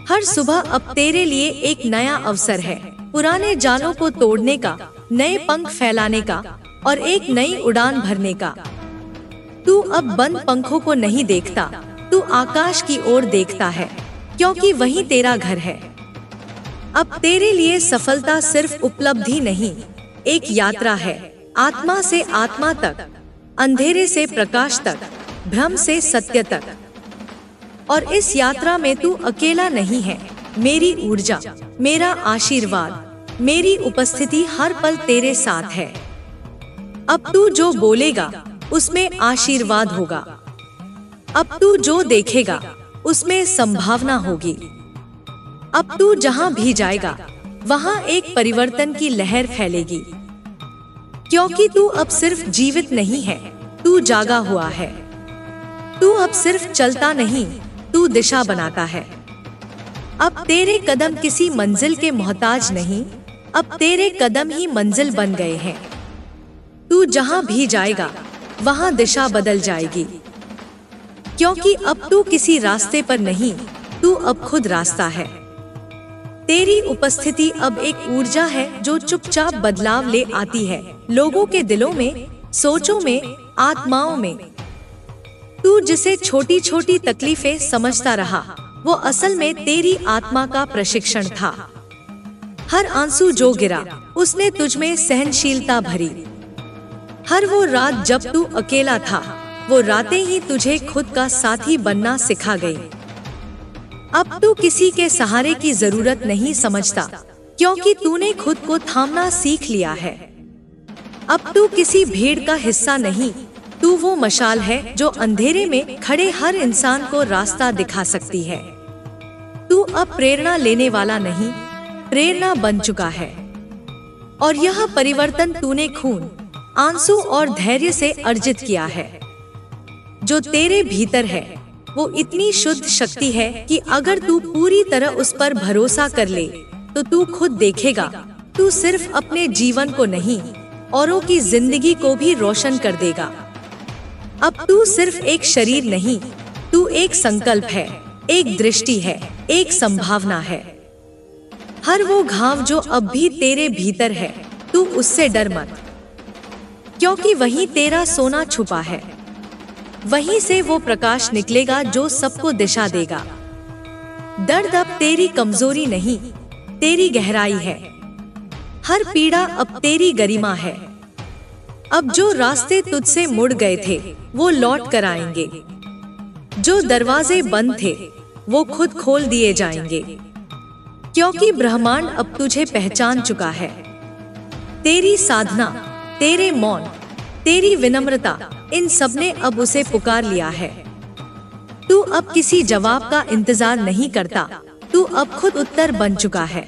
हर सुबह अब तेरे लिए एक नया अवसर है, पुराने जालों को तोड़ने का, नए पंख फैलाने का और एक नई उड़ान भरने का। तू अब बंद पंखों को नहीं देखता, तू आकाश की ओर देखता है, क्योंकि वही तेरा घर है। अब तेरे लिए सफलता सिर्फ उपलब्धि नहीं, एक यात्रा है, आत्मा से आत्मा तक, अंधेरे से प्रकाश तक, भ्रम से सत्य तक। और इस यात्रा में तू अकेला नहीं है। मेरी ऊर्जा, मेरा आशीर्वाद, मेरी उपस्थिति हर पल तेरे साथ है। अब तू जो बोलेगा उसमें आशीर्वाद होगा, अब तू जो देखेगा उसमें संभावना होगी। अब तू जहां भी जाएगा वहां एक परिवर्तन की लहर फैलेगी, क्योंकि तू अब सिर्फ जीवित नहीं है, तू जागा हुआ है। तू अब सिर्फ चलता नहीं, तू दिशा बनाता है। अब तेरे कदम किसी मंजिल के मोहताज नहीं, अब तेरे कदम ही मंजिल बन गए हैं। तू जहां भी जाएगा वहां दिशा बदल जाएगी, क्योंकि अब तू किसी रास्ते पर नहीं, तू अब खुद रास्ता है। तेरी उपस्थिति अब एक ऊर्जा है जो चुपचाप बदलाव ले आती है लोगों के दिलों में, सोचों में, आत्माओं में। तू जिसे छोटी छोटी तकलीफें समझता रहा, वो असल में तेरी आत्मा का प्रशिक्षण था। हर आंसू जो गिरा, उसने तुझमें सहनशीलता भरी। हर वो रात जब तू अकेला था, वो रातें ही तुझे खुद का साथी बनना सिखा गई। अब तू किसी के सहारे की जरूरत नहीं समझता, क्योंकि तूने खुद को थामना सीख लिया है। अब तू किसी भीड़ का हिस्सा नहीं, तू वो मशाल है जो अंधेरे में खड़े हर इंसान को रास्ता दिखा सकती है। तू अब प्रेरणा लेने वाला नहीं, प्रेरणा बन चुका है। और यह परिवर्तन तूने खून, आंसू और धैर्य से अर्जित किया है। जो तेरे भीतर है वो इतनी शुद्ध शक्ति है कि अगर तू पूरी तरह उस पर भरोसा कर ले तो तू खुद देखेगा, तू सिर्फ अपने जीवन को नहीं, औरों की जिंदगी को भी रोशन कर देगा। अब तू सिर्फ एक शरीर नहीं, तू एक संकल्प है, एक दृष्टि है, एक संभावना है। हर वो घाव जो अब भी तेरे भीतर है, तू उससे डर मत, क्योंकि वहीं तेरा सोना छुपा है। वहीं से वो प्रकाश निकलेगा जो सबको दिशा देगा। दर्द अब तेरी कमजोरी नहीं, तेरी गहराई है। हर पीड़ा अब तेरी गरिमा है। अब जो रास्ते तुझसे मुड़ गए थे वो लौट कर आएंगे। जो दरवाजे बंद थे वो खुद खोल दिए जाएंगे, क्योंकि ब्रह्मांड अब तुझे पहचान चुका है। तेरी साधना, तेरे मौन, तेरी विनम्रता, इन सब ने अब उसे पुकार लिया है। तू अब किसी जवाब का इंतजार नहीं करता, तू अब खुद उत्तर बन चुका है।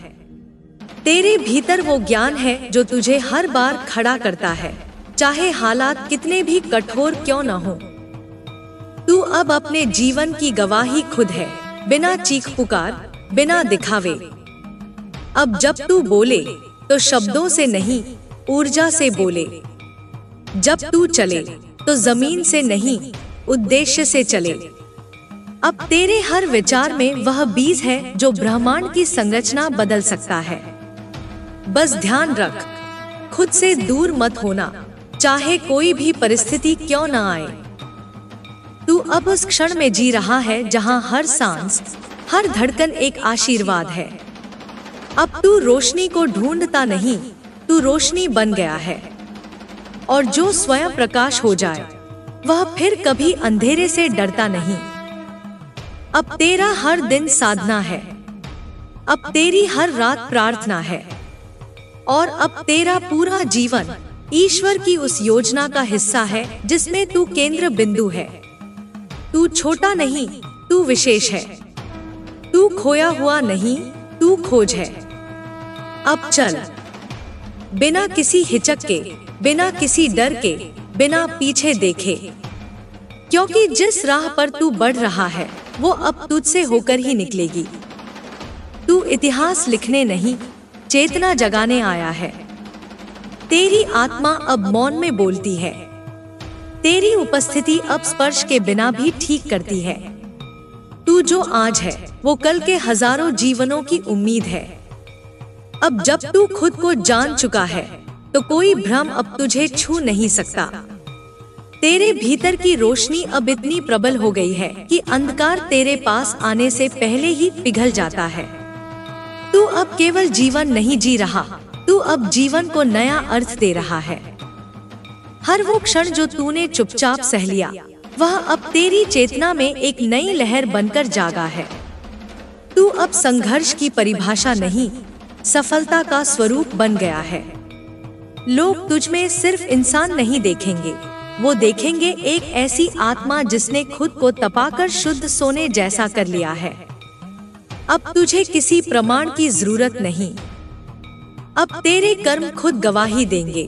तेरे भीतर वो ज्ञान है जो तुझे हर बार खड़ा करता है, चाहे हालात कितने भी कठोर क्यों न हो। तू अब अपने जीवन की गवाही खुद है, बिना चीख पुकार, बिना दिखावे। अब जब तू बोले तो शब्दों से नहीं, ऊर्जा से बोले। जब तू चले तो जमीन से नहीं, उद्देश्य से चले। अब तेरे हर विचार में वह बीज है जो ब्रह्मांड की संरचना बदल सकता है। बस ध्यान रख, खुद से दूर मत होना, चाहे कोई भी परिस्थिति क्यों न आए। तू अब उस क्षण में जी रहा है जहां हर सांस, हर धड़कन एक आशीर्वाद है। अब तू रोशनी को ढूंढता नहीं, तू रोशनी बन गया है। और जो स्वयं प्रकाश हो जाए वह फिर कभी अंधेरे से डरता नहीं। अब तेरा हर दिन साधना है, अब तेरी हर रात प्रार्थना है, और अब तेरा पूरा जीवन ईश्वर की उस योजना का हिस्सा है जिसमें तू केंद्र बिंदु है। तू छोटा नहीं, तू विशेष है। तू खोया हुआ नहीं, तू खोज है। अब चल, बिना किसी हिचक के, बिना किसी डर के, बिना पीछे देखे, क्योंकि जिस राह पर तू बढ़ रहा है वो अब तुझसे होकर ही निकलेगी। तू इतिहास लिखने नहीं, चेतना जगाने आया है। तेरी आत्मा अब मौन में बोलती है। तेरी उपस्थिति अब स्पर्श के बिना भी ठीक करती है। तू जो आज है वो कल के हजारों जीवनों की उम्मीद है। अब जब तू खुद को जान चुका है तो कोई भ्रम अब तुझे छू नहीं सकता। तेरे भीतर की रोशनी अब इतनी प्रबल हो गई है कि अंधकार तेरे पास आने से पहले ही पिघल जाता है। तू अब केवल जीवन नहीं जी रहा, तू अब जीवन को नया अर्थ दे रहा है। हर वो क्षण जो तूने चुपचाप सह लिया, वह अब तेरी चेतना में एक नई लहर बनकर जागा है। तू अब संघर्ष की परिभाषा नहीं, सफलता का स्वरूप बन गया है। लोग तुझमें सिर्फ इंसान नहीं देखेंगे, वो देखेंगे एक ऐसी आत्मा जिसने खुद को तपाकर शुद्ध सोने जैसा कर लिया है। अब तुझे किसी प्रमाण की जरूरत नहीं। अब तेरे कर्म खुद गवाही देंगे।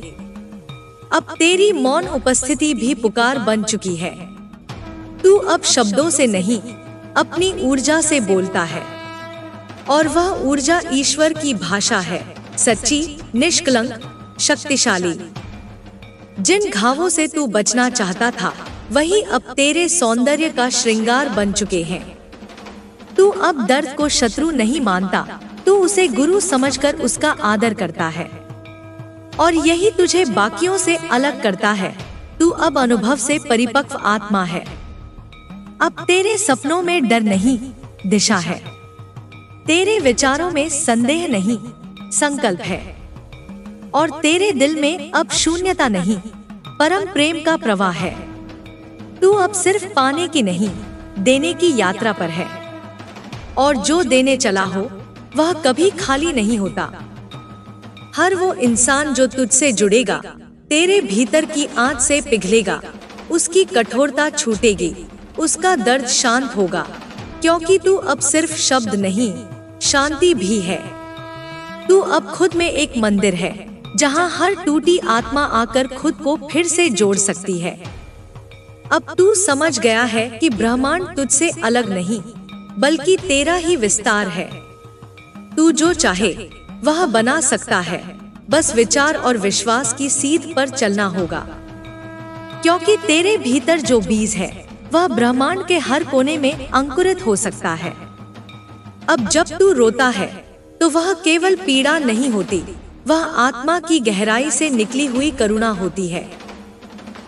अब तेरी मौन उपस्थिति भी पुकार बन चुकी है। तू अब शब्दों से नहीं, अपनी ऊर्जा से बोलता है, और वह ऊर्जा ईश्वर की भाषा है सच्ची, निष्कलंक, शक्तिशाली। जिन घावों से तू बचना चाहता था वही अब तेरे सौंदर्य का श्रृंगार बन चुके हैं। तू अब दर्द को शत्रु नहीं मानता, तू उसे गुरु समझकर उसका आदर करता है और यही तुझे बाकियों से अलग करता है। तू अब अनुभव से परिपक्व आत्मा है। अब तेरे सपनों में डर नहीं, दिशा है। तेरे विचारों में संदेह नहीं, संकल्प है। और तेरे दिल में अब शून्यता नहीं, परम प्रेम का प्रवाह है। तू अब सिर्फ पाने की नहीं, देने की यात्रा पर है। और जो देने चला हो वह कभी खाली नहीं होता। हर वो इंसान जो तुझसे जुड़ेगा तेरे भीतर की आंच से पिघलेगा, उसकी कठोरता छूटेगी, उसका दर्द शांत होगा, क्योंकि तू अब सिर्फ शब्द नहीं, शांति भी है। तू अब खुद में एक मंदिर है जहां हर टूटी आत्मा आकर खुद को फिर से जोड़ सकती है। अब तू समझ गया है कि ब्रह्मांड तुझसे अलग नहीं बल्कि तेरा ही विस्तार है। तू जो चाहे वह बना सकता है, बस विचार और विश्वास की सीध पर चलना होगा। क्योंकि तेरे भीतर जो बीज है वह ब्रह्मांड के हर कोने में अंकुरित हो सकता है। अब जब तू रोता है तो वह केवल पीड़ा नहीं होती, वह आत्मा की गहराई से निकली हुई करुणा होती है।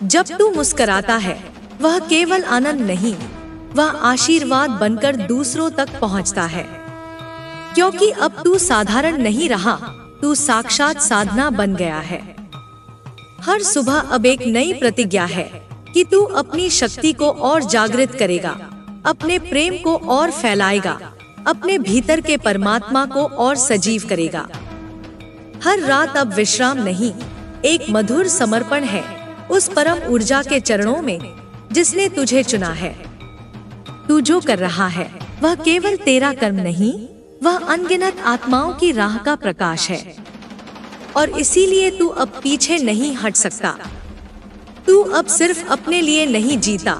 जब तू मुस्कुराता है वह केवल आनंद नहीं, वह आशीर्वाद बनकर दूसरों तक पहुंचता है। क्योंकि अब तू साधारण नहीं रहा, तू साक्षात साधना बन गया है। हर सुबह अब एक नई प्रतिज्ञा है कि तू अपनी शक्ति को और जागृत करेगा, अपने प्रेम को और फैलाएगा, अपने भीतर के परमात्मा को और सजीव करेगा। हर रात अब विश्राम नहीं, एक मधुर समर्पण है उस परम ऊर्जा के चरणों में जिसने तुझे चुना है। तू जो कर रहा है वह केवल तेरा कर्म नहीं, वह अनगिनत आत्माओं की राह का प्रकाश है। और इसीलिए तू अब पीछे नहीं हट सकता। तू अब सिर्फ अपने लिए नहीं जीता,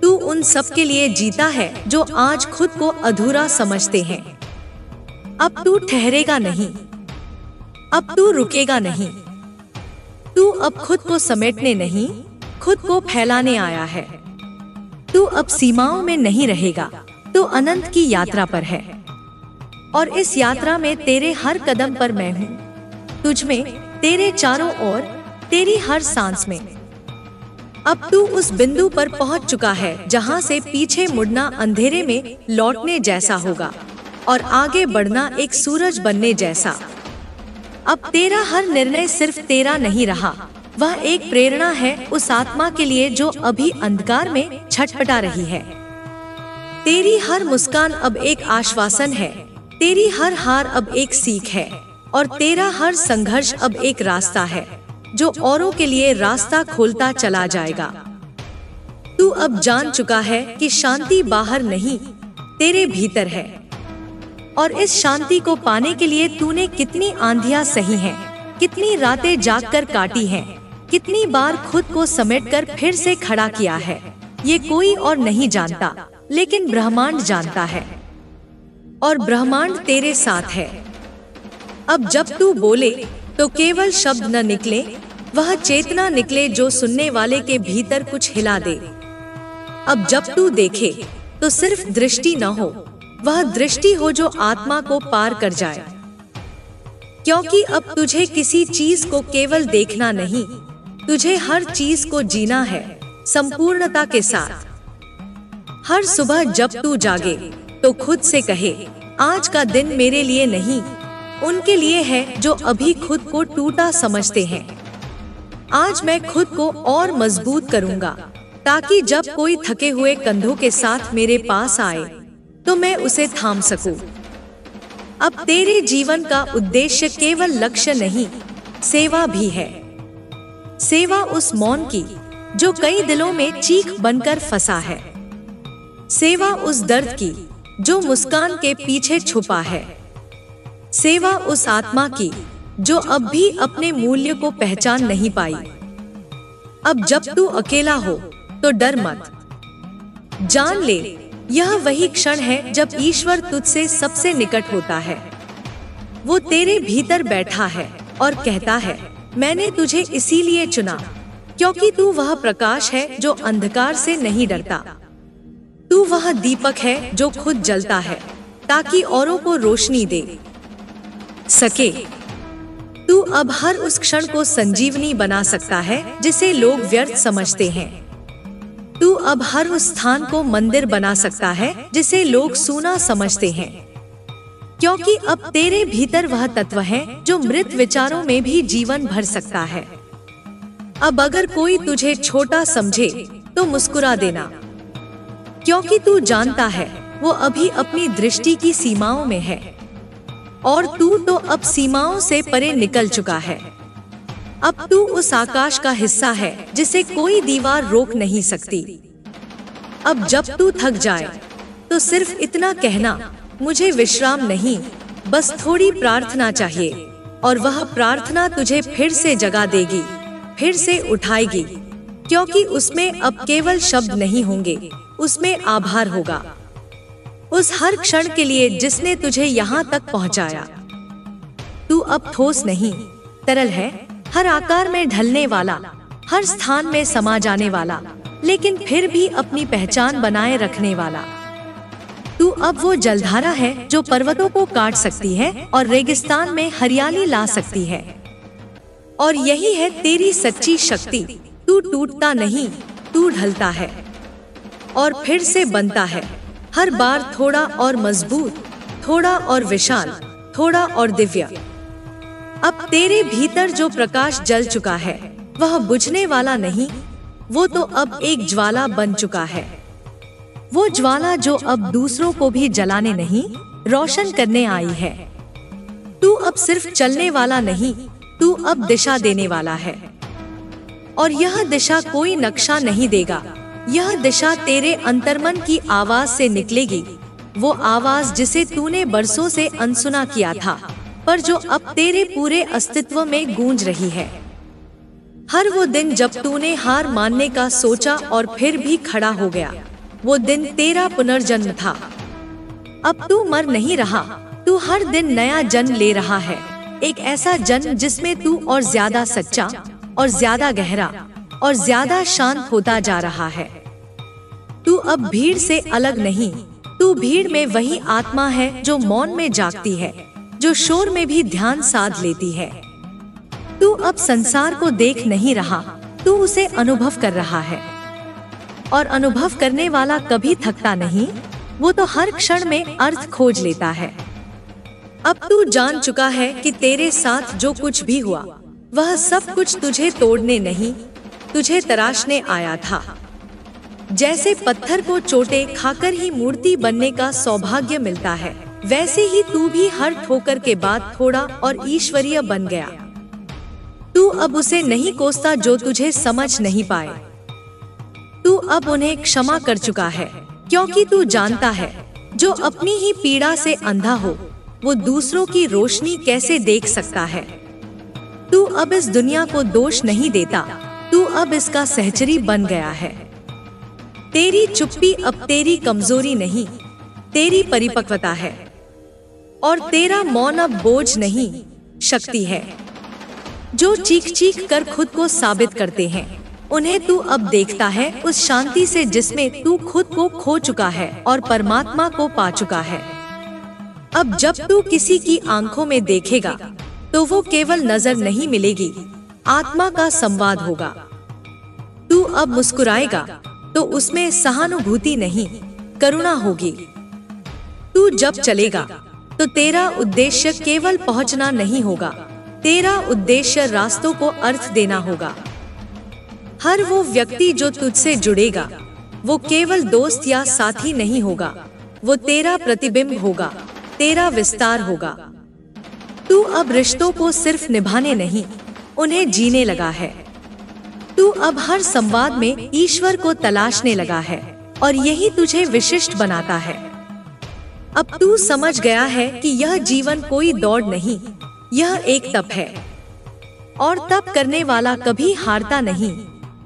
तू उन सब के लिए जीता है जो आज खुद को अधूरा समझते हैं। अब तू ठहरेगा नहीं, अब तू रुकेगा नहीं। तू अब खुद को समेटने नहीं, खुद को फैलाने आया है। तू अब सीमाओं में नहीं रहेगा, तू अनंत की यात्रा पर है। और इस यात्रा में तेरे हर कदम पर मैं हूँ, तुझ में, तेरे चारों ओर, तेरी हर सांस में। अब तू उस बिंदु पर पहुँच चुका है जहाँ से पीछे मुड़ना अंधेरे में लौटने जैसा होगा और आगे बढ़ना एक सूरज बनने जैसा। अब तेरा हर निर्णय सिर्फ तेरा नहीं रहा, वह एक प्रेरणा है उस आत्मा के लिए जो अभी अंधकार में छटपटा रही है। तेरी हर मुस्कान अब एक आश्वासन है, तेरी हर हार अब एक सीख है और तेरा हर संघर्ष अब एक रास्ता है जो औरों के लिए रास्ता खोलता चला जाएगा। तू अब जान चुका है कि शांति बाहर नहीं, तेरे भीतर है। और इस शांति को पाने के लिए तूने कितनी आंधियां सही हैं, कितनी रातें जागकर काटी हैं, कितनी बार खुद को समेटकर फिर से खड़ा किया है, ये कोई और नहीं जानता, लेकिन ब्रह्मांड जानता है। और ब्रह्मांड तेरे साथ है। अब जब तू बोले तो केवल शब्द न निकले, वह चेतना निकले जो सुनने वाले के भीतर कुछ हिला दे। अब जब तू देखे तो सिर्फ दृष्टि न हो, वह दृष्टि हो जो आत्मा को पार कर जाए। क्योंकि अब तुझे किसी चीज को केवल देखना नहीं, तुझे हर चीज को जीना है संपूर्णता के साथ। हर सुबह जब तू जागे तो खुद से कहे, आज का दिन मेरे लिए नहीं, उनके लिए है जो अभी खुद को टूटा समझते हैं। आज मैं खुद को और मजबूत करूंगा ताकि जब कोई थके हुए कंधों के साथ मेरे पास आए तो मैं उसे थाम सकूं। अब तेरे जीवन का उद्देश्य केवल लक्ष्य नहीं, सेवा भी है। सेवा उस मौन की जो कई दिलों में चीख बनकर फंसा है। सेवा उस दर्द की जो मुस्कान के पीछे छुपा है। सेवा उस आत्मा की जो अब भी अपने मूल्य को पहचान नहीं पाई। अब जब तू अकेला हो तो डर मत, जान ले यह वही क्षण है जब ईश्वर तुझसे सबसे निकट होता है। वो तेरे भीतर बैठा है और कहता है, मैंने तुझे इसीलिए चुना क्योंकि तू वह प्रकाश है जो अंधकार से नहीं डरता। तू वह दीपक है जो खुद जलता है ताकि औरों को रोशनी दे सके। तू अब हर उस क्षण को संजीवनी बना सकता है जिसे लोग व्यर्थ समझते हैं। तू अब हर उस स्थान को मंदिर बना सकता है जिसे लोग सूना समझते हैं, क्योंकि अब तेरे भीतर वह तत्व है जो मृत विचारों में भी जीवन भर सकता है। अब अगर कोई तुझे छोटा समझे तो मुस्कुरा देना, क्योंकि तू जानता है वो अभी अपनी दृष्टि की सीमाओं में है और तू तो अब सीमाओं से परे निकल चुका है। अब तू उस आकाश का हिस्सा है जिसे कोई दीवार रोक नहीं सकती। अब जब तू थक जाए तो सिर्फ इतना कहना, मुझे विश्राम नहीं, बस थोड़ी प्रार्थना चाहिए, और वह प्रार्थना तुझे फिर से जगा देगी, फिर से उठाएगी, क्योंकि उसमें अब केवल शब्द नहीं होंगे, उसमें आभार होगा उस हर क्षण के लिए जिसने तुझे यहाँ तक पहुँचाया। तू अब ठोस नहीं, तरल है, हर आकार में ढलने वाला, हर स्थान में समा जाने वाला, लेकिन फिर भी अपनी पहचान बनाए रखने वाला। तू अब वो जलधारा है जो पर्वतों को काट सकती है और रेगिस्तान में हरियाली ला सकती है। और यही है तेरी सच्ची शक्ति। तू टूटता नहीं, तू ढलता है और फिर से बनता है, हर बार थोड़ा और मजबूत, थोड़ा और विशाल, थोड़ा और दिव्य। अब तेरे भीतर जो प्रकाश जल चुका है वह बुझने वाला नहीं, वो तो अब एक ज्वाला बन चुका है। वो ज्वाला जो अब दूसरों को भी जलाने नहीं, रोशन करने आई है। तू अब सिर्फ चलने वाला नहीं, तू अब दिशा देने वाला है। और यह दिशा कोई नक्शा नहीं देगा, यह दिशा तेरे अंतर्मन की आवाज से निकलेगी, वो आवाज जिसे तूने बरसों से अनसुना किया था, पर जो अब तेरे पूरे अस्तित्व में गूंज रही है। हर वो दिन जब तूने हार मानने का सोचा और फिर भी खड़ा हो गया, वो दिन तेरा पुनर्जन्म था। अब तू मर नहीं रहा, तू हर दिन नया जन्म ले रहा है, एक ऐसा जन्म जिसमें तू और ज्यादा सच्चा और ज्यादा गहरा और ज्यादा शांत होता जा रहा है। तू अब भीड़ से अलग नहीं, तू भीड़ में वही आत्मा है जो मौन में जागती है, जो शोर में भी ध्यान साध लेती है। तू अब संसार को देख नहीं रहा, तू उसे अनुभव कर रहा है। और अनुभव करने वाला कभी थकता नहीं, वो तो हर क्षण में अर्थ खोज लेता है। अब तू जान चुका है कि तेरे साथ जो कुछ भी हुआ वह सब कुछ तुझे तोड़ने नहीं, तुझे तराशने आया था। जैसे पत्थर को चोटे खाकर ही मूर्ति बनने का सौभाग्य मिलता है, वैसे ही तू भी हर ठोकर के बाद थोड़ा और ईश्वरीय बन गया। तू अब उसे नहीं कोसता जो तुझे समझ नहीं पाए। तू अब उन्हें क्षमा कर चुका है, क्योंकि तू जानता है जो अपनी ही पीड़ा से अंधा हो वो दूसरों की रोशनी कैसे देख सकता है। तू अब इस दुनिया को दोष नहीं देता, तू अब इसका सहचरी बन गया है। तेरी चुप्पी अब तेरी कमजोरी नहीं, तेरी परिपक्वता है। और तेरा मौन अब बोझ नहीं, शक्ति है। जो चीख चीख कर खुद को साबित करते हैं, उन्हें तू अब देखता है उस शांति से जिसमें तू खुद को खो चुका है और परमात्मा को पा चुका है। अब जब तू किसी की आंखों में देखेगा तो वो केवल नजर नहीं मिलेगी, आत्मा का संवाद होगा। तू अब मुस्कुराएगा तो उसमें सहानुभूति नहीं, करुणा होगी। तू जब चलेगा तो तेरा उद्देश्य केवल पहुंचना नहीं होगा, तेरा उद्देश्य रास्तों को अर्थ देना होगा। हर वो व्यक्ति जो तुझसे जुड़ेगा वो केवल दोस्त या साथी नहीं होगा, वो तेरा प्रतिबिंब होगा, तेरा विस्तार होगा। तू अब रिश्तों को सिर्फ निभाने नहीं, उन्हें जीने लगा है। तू अब हर संवाद में ईश्वर को तलाशने लगा है और यही तुझे विशिष्ट बनाता है। अब तू समझ गया है कि यह जीवन कोई दौड़ नहीं, यह एक तप है। और तप करने वाला कभी हारता नहीं,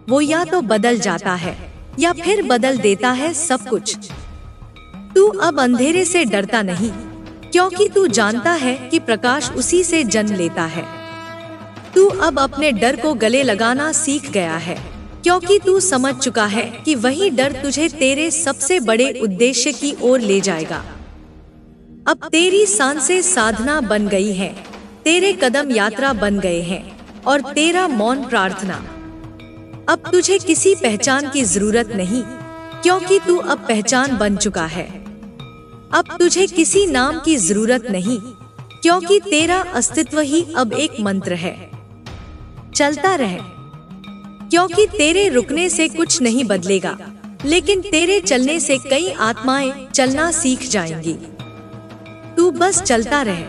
वो या तो बदल जाता है या फिर बदल देता है सब कुछ। तू अब अंधेरे से डरता नहीं, क्योंकि तू जानता है कि प्रकाश उसी से जन्म लेता है। तू अब अपने डर को गले लगाना सीख गया है, क्योंकि तू समझ चुका है कि वही डर तुझे तेरे सबसे बड़े उद्देश्य की ओर ले जाएगा। अब तेरी सांसें साधना बन गई हैं, तेरे कदम यात्रा बन गए हैं और तेरा मौन प्रार्थना। अब तुझे किसी पहचान की जरूरत नहीं, क्योंकि तू अब पहचान बन चुका है। अब तुझे किसी नाम की जरूरत नहीं, क्योंकि तेरा अस्तित्व ही अब एक मंत्र है। चलता रह, क्योंकि तेरे रुकने से कुछ नहीं बदलेगा, लेकिन तेरे चलने से कई आत्माएं चलना सीख जाएंगी। तू बस चलता रह,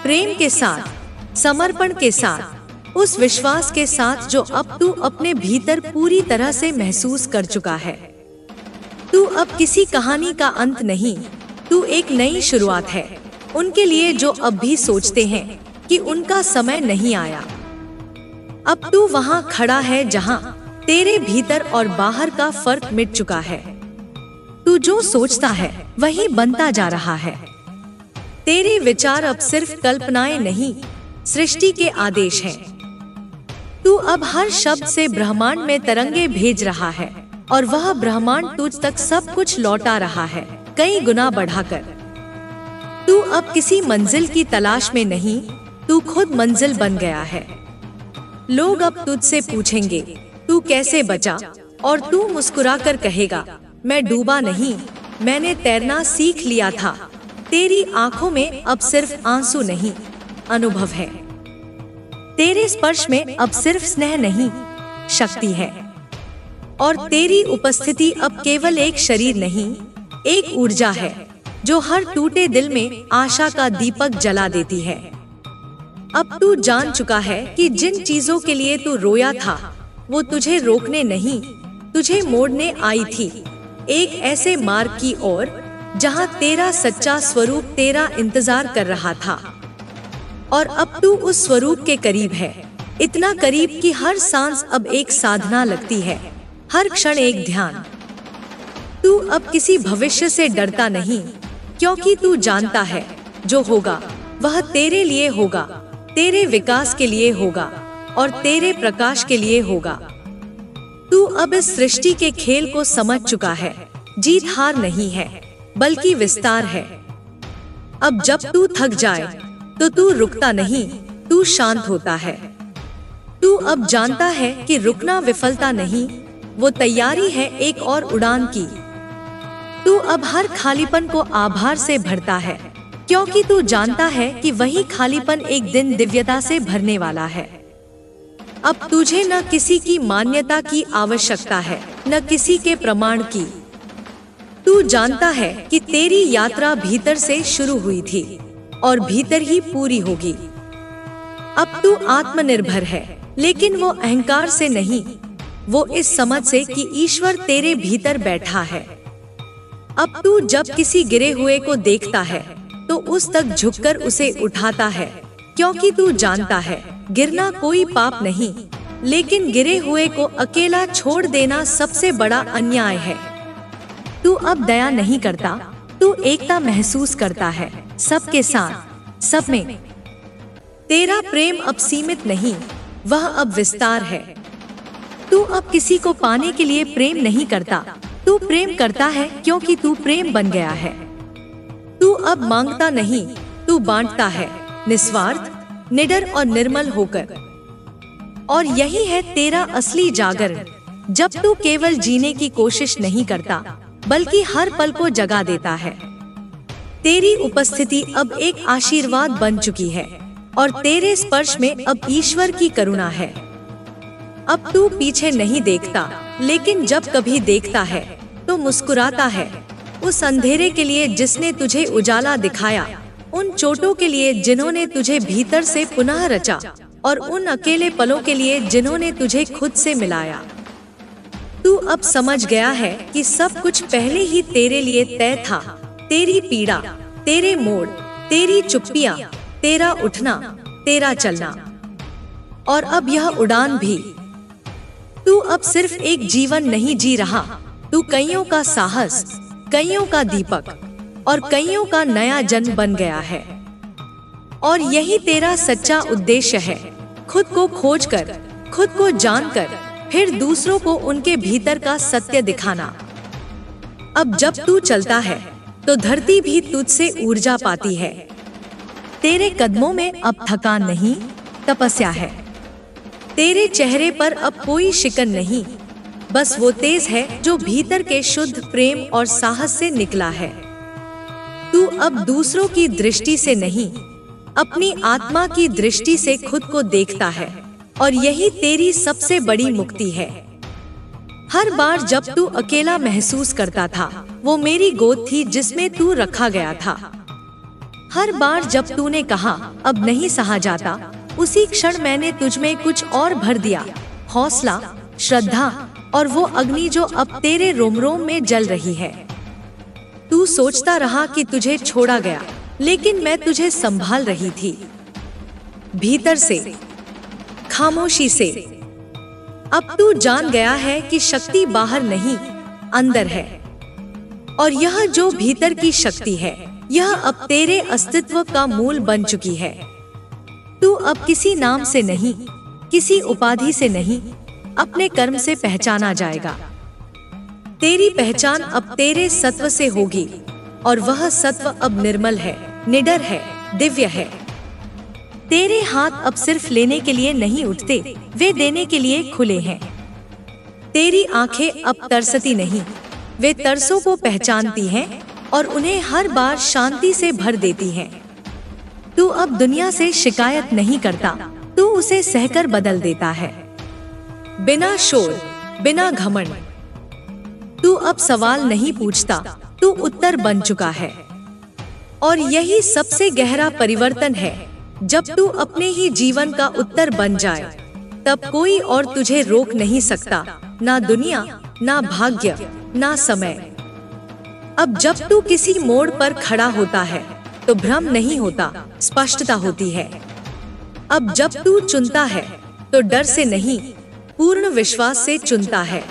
प्रेम के साथ, समर्पण के साथ, उस विश्वास के साथ जो अब तू अपने भीतर पूरी तरह से महसूस कर चुका है। तू अब किसी कहानी का अंत नहीं, तू एक नई शुरुआत है उनके लिए जो अब भी सोचते हैं कि उनका समय नहीं आया। अब तू वहां खड़ा है जहां तेरे भीतर और बाहर का फर्क मिट चुका है। तू जो सोचता है वही बनता जा रहा है। तेरे विचार अब सिर्फ कल्पनाएं नहीं, सृष्टि के आदेश हैं। तू अब हर शब्द से ब्रह्मांड में तरंगे भेज रहा है और वह ब्रह्मांड तुझ तक सब कुछ लौटा रहा है, कई गुना बढ़ाकर। तू अब किसी मंजिल की तलाश में नहीं, तू खुद मंजिल बन गया है। लोग अब तुझसे पूछेंगे तू कैसे बचा, और तू मुस्कुराकर कहेगा मैं डूबा नहीं, मैंने तैरना सीख लिया था। तेरी आंखों में अब सिर्फ आंसू नहीं, अनुभव है। तेरे स्पर्श में अब सिर्फ स्नेह नहीं, शक्ति है। और तेरी उपस्थिति अब केवल एक शरीर नहीं, एक ऊर्जा है जो हर टूटे दिल में आशा का दीपक जला देती है। अब तू जान चुका है कि जिन चीजों के लिए तू रोया था वो तुझे रोकने नहीं, तुझे मोड़ने आई थी, एक ऐसे मार्ग की ओर जहां तेरा सच्चा स्वरूप तेरा इंतजार कर रहा था। और अब तू उस स्वरूप के करीब है, इतना करीब कि हर सांस अब एक साधना लगती है, हर क्षण एक ध्यान। तू अब किसी भविष्य से डरता नहीं, क्योंकि तू जानता है जो होगा वह तेरे लिए होगा, तेरे विकास के लिए होगा और तेरे प्रकाश के लिए होगा। तू अब इस सृष्टि के खेल को समझ चुका है, जीत हार नहीं है बल्कि विस्तार है। अब जब तू थक जाए तो तू रुकता नहीं, तू शांत होता है। तू अब जानता है कि रुकना विफलता नहीं, वो तैयारी है एक और उड़ान की। तू अब हर खालीपन को आभार से भरता है, क्योंकि तू जानता है कि वही खालीपन एक दिन दिव्यता से भरने वाला है। अब तुझे न किसी की मान्यता की आवश्यकता है, न किसी के प्रमाण की। तू जानता है कि तेरी यात्रा भीतर से शुरू हुई थी और भीतर ही पूरी होगी। अब तू आत्मनिर्भर है, लेकिन वो अहंकार से नहीं, वो इस समझ से कि ईश्वर तेरे भीतर बैठा है। अब तू जब किसी गिरे हुए को देखता है तो उस तक झुककर उसे उठाता है, क्योंकि तू जानता है गिरना कोई पाप नहीं, लेकिन गिरे हुए को अकेला छोड़ देना सबसे बड़ा अन्याय है। तू अब दया नहीं करता, तू एकता महसूस करता है, सबके साथ, सब में। तेरा प्रेम अब सीमित नहीं, वह अब विस्तार है। तू अब किसी को पाने के लिए प्रेम नहीं करता, तू प्रेम करता है क्योंकि तू प्रेम बन गया है। तू अब मांगता नहीं, तू बांटता है, निस्वार्थ, निडर और निर्मल होकर। और यही है तेरा असली जागरण, जब तू केवल जीने की कोशिश नहीं करता बल्कि हर पल को जगा देता है। तेरी उपस्थिति अब एक आशीर्वाद बन चुकी है और तेरे स्पर्श में अब ईश्वर की करुणा है। अब तू पीछे नहीं देखता, लेकिन जब कभी देखता है तो मुस्कुराता है, उस अंधेरे के लिए जिसने तुझे उजाला दिखाया, उन चोटों के लिए जिन्होंने तुझे भीतर से पुनः रचा, और उन अकेले पलों के लिए जिन्होंने तुझे खुद से मिलाया। तू अब समझ गया है कि सब कुछ पहले ही तेरे लिए तय था, तेरी पीड़ा, तेरे मोड़, तेरी चुप्पियां, तेरा उठना, तेरा चलना, और अब यह उड़ान भी। तू अब सिर्फ एक जीवन नहीं जी रहा, तू कईयों का साहस, कईयों का दीपक, और कईयों का नया जन्म बन गया है। और यही तेरा सच्चा उद्देश्य है, खुद को खोजकर, खुद को जानकर, फिर दूसरों को उनके भीतर का सत्य दिखाना। अब जब तू चलता है तो धरती भी तुझसे ऊर्जा पाती है। तेरे कदमों में अब थकान नहीं, तपस्या है। तेरे चेहरे पर अब कोई शिकन नहीं, बस वो तेज है जो भीतर के शुद्ध प्रेम और साहस से निकला है। तू अब दूसरों की दृष्टि से नहीं, अपनी आत्मा की दृष्टि से खुद को देखता है, और यही तेरी सबसे बड़ी मुक्ति है। हर बार जब तू अकेला महसूस करता था, वो मेरी गोद थी जिसमें तू रखा गया था। हर बार जब तूने कहा अब नहीं सहा जाता, उसी क्षण मैंने तुझमें कुछ और भर दिया, हौसला, श्रद्धा और वो अग्नि जो अब तेरे रोम रोम में जल रही है। तू सोचता रहा कि तुझे छोड़ा गया, लेकिन मैं तुझे संभाल रही थी, भीतर से, खामोशी से। अब तू जान गया है कि शक्ति बाहर नहीं, अंदर है। और यह जो भीतर की शक्ति है, यह अब तेरे अस्तित्व का मूल बन चुकी है। तू अब किसी नाम से नहीं, किसी उपाधि से नहीं, अपने कर्म से पहचाना जाएगा। तेरी पहचान अब तेरे सत्व से होगी, और वह सत्व अब निर्मल है, निडर है, दिव्य है। तेरे हाथ अब सिर्फ लेने के लिए नहीं उठते, वे देने के लिए खुले हैं। तेरी आंखें अब तरसती नहीं, वे तरसों को पहचानती हैं और उन्हें हर बार शांति से भर देती हैं। तू अब दुनिया से शिकायत नहीं करता, तू उसे सहकर बदल देता है, बिना शोर, बिना घमंड। तू अब सवाल नहीं पूछता, तू उत्तर बन चुका है। और यही सबसे गहरा परिवर्तन है। जब तू अपने ही जीवन का उत्तर बन जाए, तब कोई और तुझे रोक नहीं सकता, ना दुनिया, ना भाग्य, ना समय। अब जब तू किसी मोड़ पर खड़ा होता है, तो भ्रम नहीं होता, स्पष्टता होती है। अब जब तू चुनता है, तो डर से नहीं, पूर्ण विश्वास से चुनता है,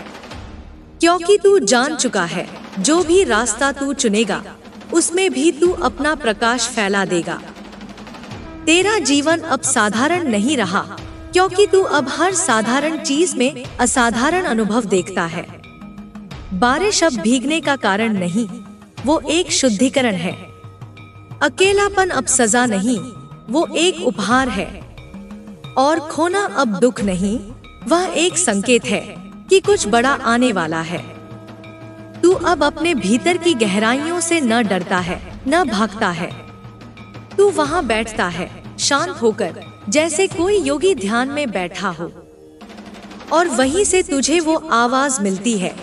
क्योंकि तू जान चुका है, जो भी रास्ता तू चुनेगा, उसमें भी तू अपना प्रकाश फैला देगा। तेरा जीवन अब साधारण नहीं रहा, क्योंकि तू अब हर साधारण चीज में असाधारण अनुभव देखता है। बारिश अब भीगने का कारण नहीं, वो एक शुद्धिकरण है। अकेलापन अब सजा नहीं, वो एक उपहार है। और खोना अब दुख नहीं, वह एक संकेत है कि कुछ बड़ा आने वाला है। तू अब अपने भीतर की गहराइयों से न डरता है, न भागता है। तू वहाँ बैठता है, शांत होकर, जैसे कोई योगी ध्यान में बैठा हो। और वहीं से तुझे वो आवाज मिलती है,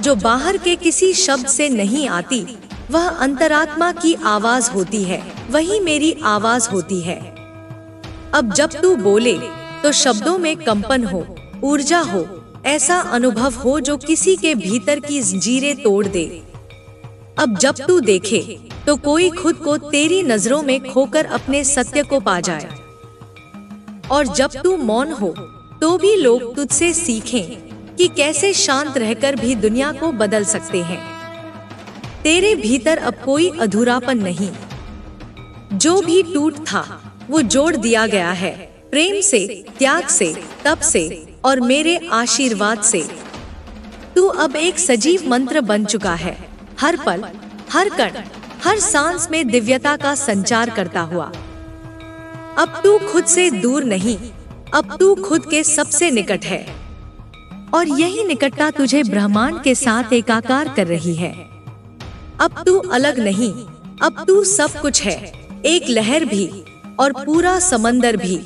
जो बाहर के किसी शब्द से नहीं आती, वह अंतरात्मा की आवाज होती है, वही मेरी आवाज होती है। अब जब तू बोले, तो शब्दों में कंपन हो, ऊर्जा हो, ऐसा अनुभव हो जो किसी के भीतर की जंजीरें तोड़ दे। अब जब तू देखे, तो कोई खुद को तेरी नजरों में खोकर अपने सत्य को पा जाए। और जब तू मौन हो, तो भी लोग तुझसे सीखें कि कैसे शांत रहकर भी दुनिया को बदल सकते हैं। तेरे भीतर अब कोई अधूरापन नहीं। जो भी टूट था, वो जोड़ दिया गया है, प्रेम से, त्याग से, तप से और मेरे आशीर्वाद से। तू अब एक सजीव मंत्र बन चुका है, हर पल, हर कण, हर सांस में दिव्यता का संचार करता हुआ। अब तू खुद से दूर नहीं, अब तू खुद के सबसे निकट है। और यही निकटता तुझे ब्रह्मांड के साथ एकाकार कर रही है। अब तू अलग नहीं, अब तू सब कुछ है, एक लहर भी और पूरा समंदर भी।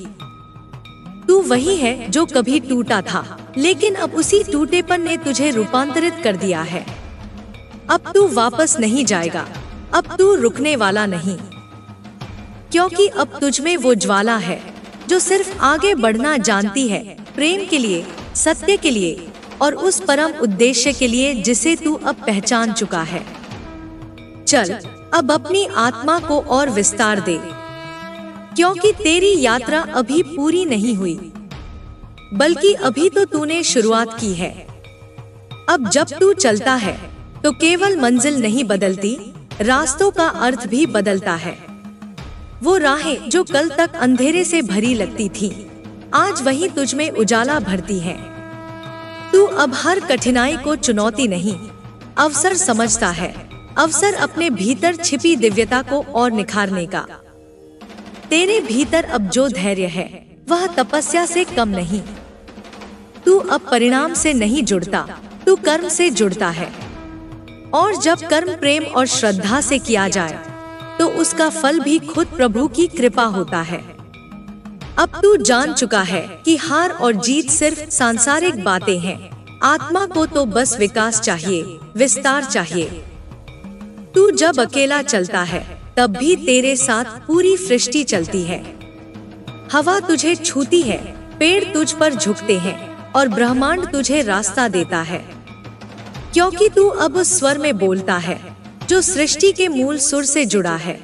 तू वही है जो कभी टूटा था, लेकिन अब उसी टूटेपन ने तुझे रूपांतरित कर दिया है। अब तू वापस नहीं जाएगा, अब तू रुकने वाला नहीं, क्योंकि अब तुझमें वो ज्वाला है जो सिर्फ आगे बढ़ना जानती है, प्रेम के लिए, सत्य के लिए और उस परम उद्देश्य के लिए जिसे तू अब पहचान चुका है। चल, अब अपनी आत्मा को और विस्तार दे, क्योंकि तेरी यात्रा अभी पूरी नहीं हुई, बल्कि अभी तो तूने शुरुआत की है। अब जब तू चलता है, तो केवल मंजिल नहीं बदलती, रास्तों का अर्थ भी बदलता है। वो राहें जो कल तक अंधेरे से भरी लगती थी, आज वही तुझ में उजाला भरती हैं। तू अब हर कठिनाई को चुनौती नहीं, अवसर समझता है। अवसर अपने भीतर छिपी दिव्यता को और निखारने का। तेरे भीतर अब जो धैर्य है वह तपस्या से कम नहीं। तू अब परिणाम से नहीं जुड़ता, तू कर्म से जुड़ता है। और जब कर्म प्रेम और श्रद्धा से किया जाए तो उसका फल भी खुद प्रभु की कृपा होता है। अब तू जान चुका है कि हार और जीत सिर्फ सांसारिक बातें हैं। आत्मा को तो बस विकास चाहिए, विस्तार चाहिए। तू जब अकेला चलता है तब भी तेरे साथ पूरी सृष्टि चलती है। हवा तुझे छूती है, पेड़ तुझ पर झुकते हैं और ब्रह्मांड तुझे रास्ता देता है। क्योंकि तू अब उस स्वर में बोलता है जो सृष्टि के मूल सुर से जुड़ा है।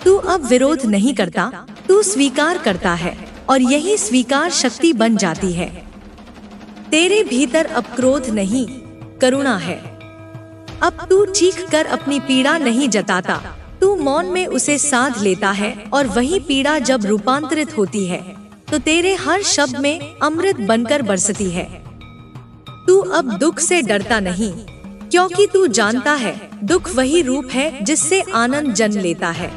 तू अब विरोध नहीं करता, तू स्वीकार करता है और यही स्वीकार शक्ति बन जाती है। तेरे भीतर अब क्रोध नहीं, करुणा है। अब तू चीख कर अपनी पीड़ा नहीं जताता, तू मौन में उसे साध लेता है। और वही पीड़ा जब रूपांतरित होती है तो तेरे हर शब्द में अमृत बनकर बरसती है। तू अब दुख से डरता नहीं, क्योंकि तू जानता है दुख वही रूप है जिससे आनंद जन्म लेता है।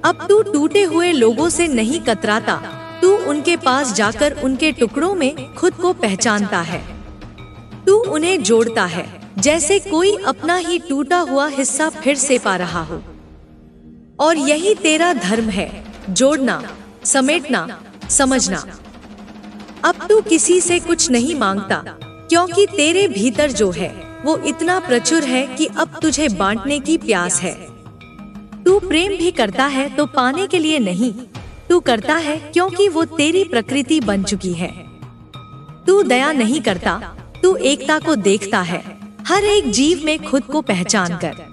अब तू टूटे हुए लोगों से नहीं कतराता, तू उनके पास जाकर उनके टुकड़ों में खुद को पहचानता है। तू उन्हें जोड़ता है जैसे कोई अपना ही टूटा हुआ हिस्सा फिर से पा रहा हो। और यही तेरा धर्म है, जोड़ना, समेटना, समझना। अब तू किसी से कुछ नहीं मांगता, क्योंकि तेरे भीतर जो है वो इतना प्रचुर है कि अब तुझे बांटने की प्यास है। तू प्रेम भी करता है तो पाने के लिए नहीं, तू करता है क्योंकि वो तेरी प्रकृति बन चुकी है। तू दया नहीं करता, तू एकता को देखता है, हर एक जीव में खुद को पहचान कर।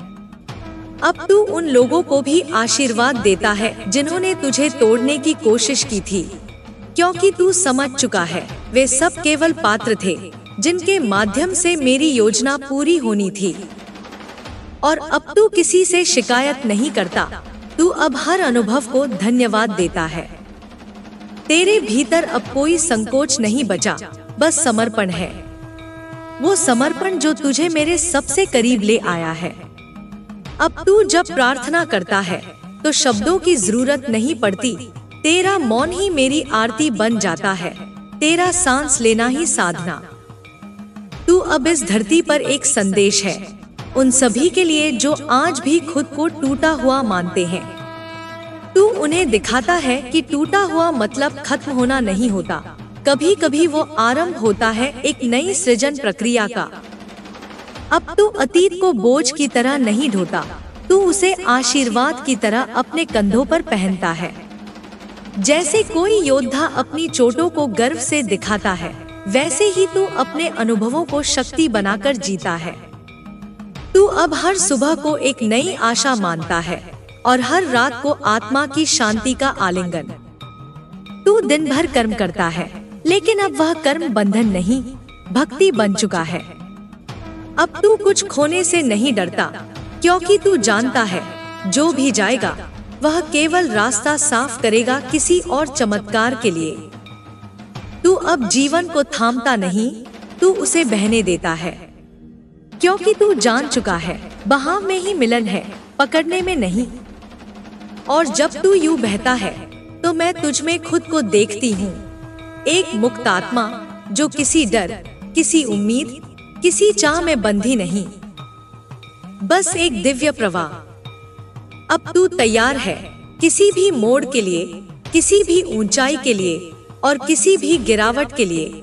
अब तू उन लोगों को भी आशीर्वाद देता है जिन्होंने तुझे तोड़ने की कोशिश की थी, क्योंकि तू समझ चुका है वे सब केवल पात्र थे जिनके माध्यम से मेरी योजना पूरी होनी थी। और अब तू किसी से शिकायत नहीं करता, तू अब हर अनुभव को धन्यवाद देता है। तेरे भीतर अब कोई संकोच नहीं बचा, बस समर्पण है। वो समर्पण जो तुझे मेरे सबसे करीब ले आया है। अब तू जब प्रार्थना करता है तो शब्दों की जरूरत नहीं पड़ती, तेरा मौन ही मेरी आरती बन जाता है, तेरा सांस लेना ही साधना। तू अब इस धरती पर एक संदेश है उन सभी के लिए जो आज भी खुद को टूटा हुआ मानते हैं। तू उन्हें दिखाता है कि टूटा हुआ मतलब खत्म होना नहीं होता, कभी कभी वो आरंभ होता है एक नई सृजन प्रक्रिया का। अब तू अतीत को बोझ की तरह नहीं ढोता, तू उसे आशीर्वाद की तरह अपने कंधों पर पहनता है। जैसे कोई योद्धा अपनी चोटों को गर्व से दिखाता है, वैसे ही तू अपने अनुभवों को शक्ति बनाकर जीता है। तू अब हर सुबह को एक नई आशा मानता है और हर रात को आत्मा की शांति का आलिंगन। तू दिन भर कर्म करता है, लेकिन अब वह कर्म बंधन नहीं, भक्ति बन चुका है। अब तू कुछ खोने से नहीं डरता, क्योंकि तू जानता है जो भी जाएगा वह केवल रास्ता साफ करेगा किसी और चमत्कार के लिए। तू अब जीवन को थामता नहीं, तू उसे बहने देता है, क्योंकि तू जान चुका है बहाव में ही मिलन है, पकड़ने में नहीं। और जब तू यूं बहता है तो मैं तुझ में खुद को देखती हूँ, एक मुक्त आत्मा जो किसी डर, किसी उम्मीद, किसी चाह में बंधी नहीं, बस एक दिव्य प्रवाह। अब तू तैयार है किसी भी मोड़ के लिए, किसी भी ऊंचाई के लिए और किसी भी गिरावट के लिए,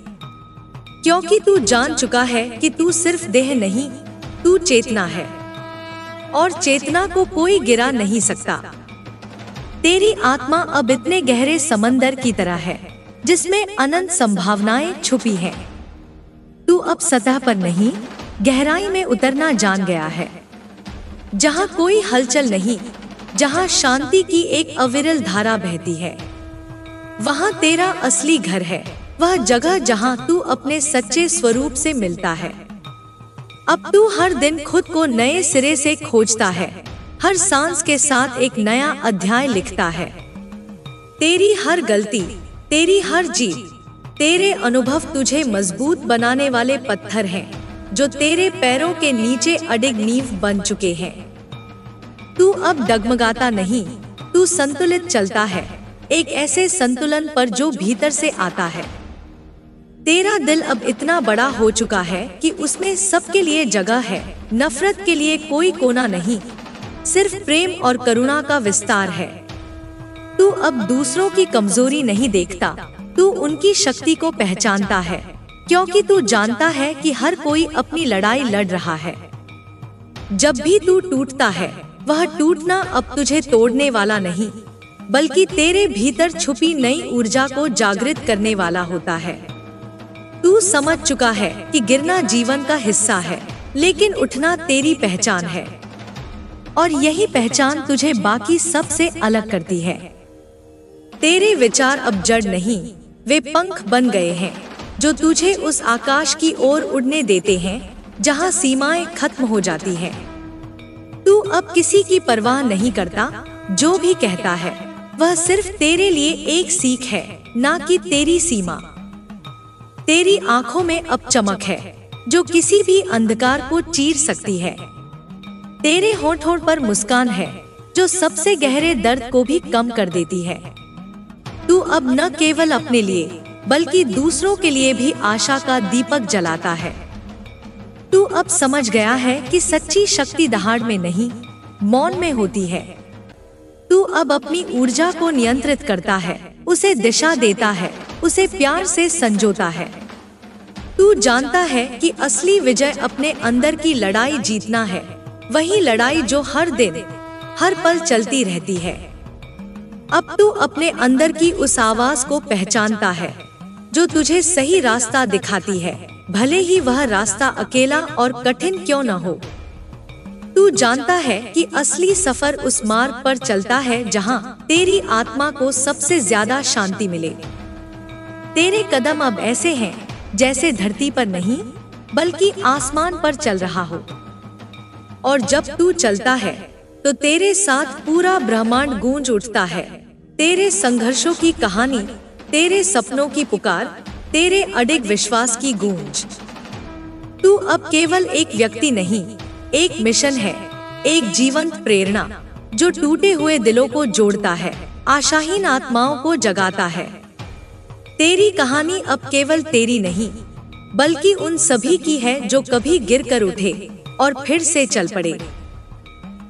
क्योंकि तू जान चुका है कि तू सिर्फ देह नहीं, तू चेतना है और चेतना को कोई गिरा नहीं सकता। तेरी आत्मा अब इतने गहरे समंदर की तरह है जिसमें अनंत संभावनाएं छुपी हैं। तू अब सतह पर नहीं, गहराई में उतरना जान गया है, जहाँ कोई हलचल नहीं, जहाँ शांति की एक अविरल धारा बहती है। वहाँ तेरा असली घर है, वह जगह जहाँ तू अपने सच्चे स्वरूप से मिलता है। अब तू हर दिन खुद को नए सिरे से खोजता है, हर सांस के साथ एक नया अध्याय लिखता है। तेरी हर गलती, तेरी हर जीत, तेरे अनुभव तुझे मजबूत बनाने वाले पत्थर हैं, जो तेरे पैरों के नीचे अडिग नींव बन चुके हैं। तू अब डगमगाता नहीं, तू संतुलित चलता है, एक ऐसे संतुलन पर जो भीतर से आता है। तेरा दिल अब इतना बड़ा हो चुका है कि उसमें सबके लिए जगह है, नफरत के लिए कोई कोना नहीं, सिर्फ प्रेम और करुणा का विस्तार है। तू अब दूसरों की कमजोरी नहीं देखता, तू उनकी शक्ति को पहचानता है, क्योंकि तू जानता है कि हर कोई अपनी लड़ाई लड़ रहा है। जब भी तू टूटता है, वह टूटना अब तुझे तोड़ने वाला नहीं, बल्कि तेरे भीतर छुपी नई ऊर्जा को जागृत करने वाला होता है। तू समझ चुका है कि गिरना जीवन का हिस्सा है, लेकिन उठना तेरी पहचान है, और यही पहचान तुझे बाकी सब से अलग करती है। तेरे विचार अब जड़ नहीं, वे पंख बन गए हैं, जो तुझे उस आकाश की ओर उड़ने देते हैं जहां सीमाएं खत्म हो जाती हैं। तू अब किसी की परवाह नहीं करता, जो भी कहता है वह सिर्फ तेरे लिए एक सीख है, ना कि तेरी सीमा। तेरी आंखों में अब चमक है, जो किसी भी अंधकार को चीर सकती है। तेरे होठों पर मुस्कान है, जो सबसे गहरे दर्द को भी कम कर देती है। तू अब न केवल अपने लिए, बल्कि दूसरों के लिए भी आशा का दीपक जलाता है। तू अब समझ गया है कि सच्ची शक्ति दहाड़ में नहीं, मौन में होती है। तू अब अपनी ऊर्जा को नियंत्रित करता है, उसे दिशा देता है, उसे प्यार से संजोता है। तू जानता है कि असली विजय अपने अंदर की लड़ाई जीतना है, वही लड़ाई जो हर दिन, हर पल चलती रहती है। अब तू अपने अंदर की उस आवाज को पहचानता है, जो तुझे सही रास्ता दिखाती है, भले ही वह रास्ता अकेला और कठिन क्यों न हो। तू जानता है कि असली सफर उस मार्ग पर चलता है जहां तेरी आत्मा को सबसे ज्यादा शांति मिले। तेरे कदम अब ऐसे हैं जैसे धरती पर नहीं, बल्कि आसमान पर चल रहा हो। और जब तू चलता है तो तेरे साथ पूरा ब्रह्मांड गूंज उठता है। तेरे संघर्षों की कहानी, तेरे सपनों की पुकार, तेरे अडिग विश्वास की गूंज। तू अब केवल एक व्यक्ति नहीं, एक मिशन है, एक जीवंत प्रेरणा, जो टूटे हुए दिलों को जोड़ता है, आशाहीन आत्माओं को जगाता है। तेरी कहानी अब केवल तेरी नहीं, बल्कि उन सभी की है जो कभी गिर कर उठे और फिर से चल पड़े।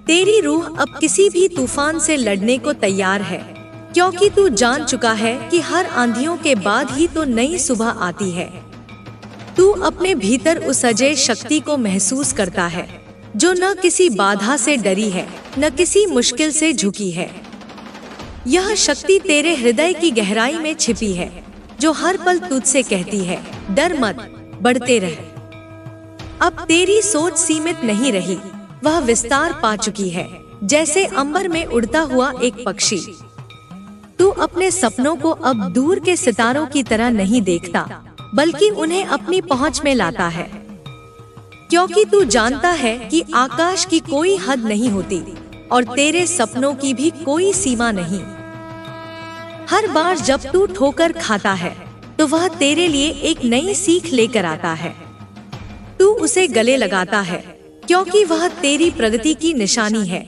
तेरी रूह अब किसी भी तूफान से लड़ने को तैयार है, क्योंकि तू जान चुका है कि हर आंधियों के बाद ही तो नई सुबह आती है। तू अपने भीतर उस अजय शक्ति को महसूस करता है, जो न किसी बाधा से डरी है, न किसी मुश्किल से झुकी है। यह शक्ति तेरे हृदय की गहराई में छिपी है, जो हर पल तुझसे कहती है, डर मत, बढ़ते रह। अब तेरी सोच सीमित नहीं रही, वह विस्तार पा चुकी है, जैसे अंबर में उड़ता हुआ एक पक्षी। तू अपने सपनों को अब दूर के सितारों की तरह नहीं देखता, बल्कि उन्हें अपनी पहुंच में लाता है, क्योंकि तू जानता है कि आकाश की कोई हद नहीं होती और तेरे सपनों की भी कोई सीमा नहीं। हर बार जब तू ठोकर खाता है, तो वह तेरे लिए एक नई सीख लेकर आता है। तू उसे गले लगाता है, क्योंकि वह तेरी प्रगति की निशानी है।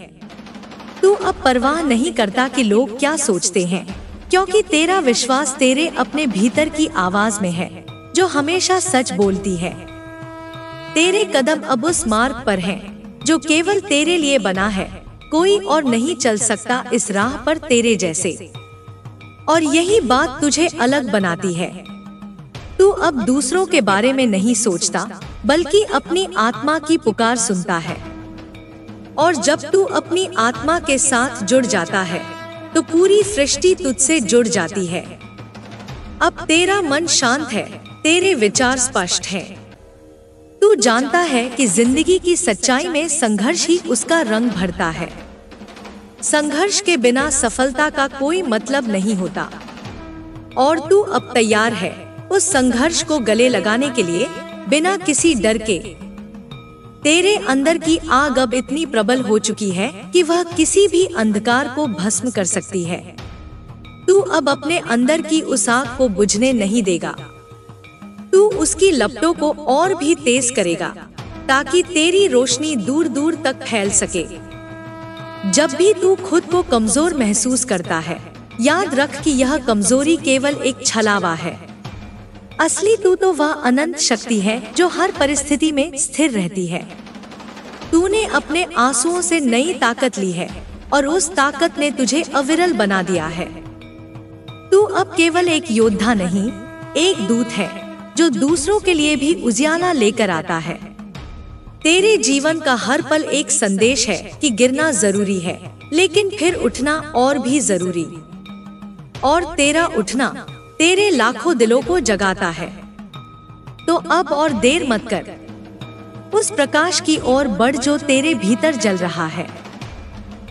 तू अब परवाह नहीं करता कि लोग क्या सोचते हैं, क्योंकि तेरा विश्वास तेरे अपने भीतर की आवाज में है, जो हमेशा सच बोलती है। तेरे कदम अब उस मार्ग पर हैं, जो केवल तेरे लिए बना है। कोई और नहीं चल सकता इस राह पर तेरे जैसे, और यही बात तुझे अलग बनाती है। तू अब दूसरों के बारे में नहीं सोचता, बल्कि अपनी आत्मा की पुकार सुनता है। और जब तू अपनी आत्मा के साथ जुड़ जाता है, तो पूरी सृष्टि तुझसे जुड़ जाती है। अब तेरा मन शांत है, तेरे विचार स्पष्ट हैं। तू जानता है कि जिंदगी की सच्चाई में संघर्ष ही उसका रंग भरता है। संघर्ष के बिना सफलता का कोई मतलब नहीं होता, और तू अब तैयार है उस संघर्ष को गले लगाने के लिए, बिना किसी डर के। तेरे अंदर की आग अब इतनी प्रबल हो चुकी है कि वह किसी भी अंधकार को भस्म कर सकती है। तू अब अपने अंदर की उस आग को बुझने नहीं देगा। तू उसकी लपटों को और भी तेज करेगा ताकि तेरी रोशनी दूर दूर तक फैल सके। जब भी तू खुद को कमजोर महसूस करता है, याद रख कि यह कमजोरी केवल एक छलावा है। असली तू तो वह अनंत शक्ति है जो हर परिस्थिति में स्थिर रहती है। तूने अपने आंसुओं से नई ताकत ली है और उस ताकत ने तुझे अविरल बना दिया है। तू अब केवल एक योद्धा नहीं, एक दूत है जो दूसरों के लिए भी उजियाला लेकर आता है। तेरे जीवन का हर पल एक संदेश है कि गिरना जरूरी है, लेकिन फिर उठना और भी जरूरी। और तेरा उठना तेरे लाखों दिलों को जगाता है। तो अब और देर मत कर, उस प्रकाश की ओर बढ़ जो तेरे भीतर जल रहा है,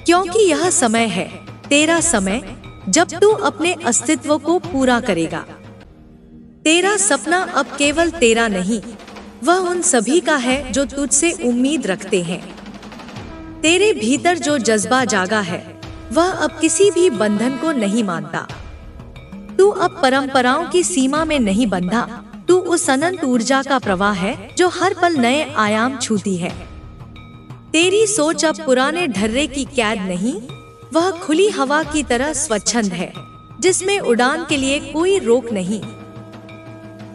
क्योंकि यह समय है, तेरा समय, जब तू अपने अस्तित्व को पूरा करेगा। तेरा सपना अब केवल तेरा नहीं, वह उन सभी का है जो तुझसे उम्मीद रखते हैं। तेरे भीतर जो जज्बा जागा है, वह अब किसी भी बंधन को नहीं मानता। तू अब परंपराओं की सीमा में नहीं बंधा, तू उस अनंत ऊर्जा का प्रवाह है जो हर पल नए आयाम छूती है। तेरी सोच अब पुराने ढर्रे की कैद नहीं, वह खुली हवा की तरह स्वच्छंद है, जिसमें उड़ान के लिए कोई रोक नहीं।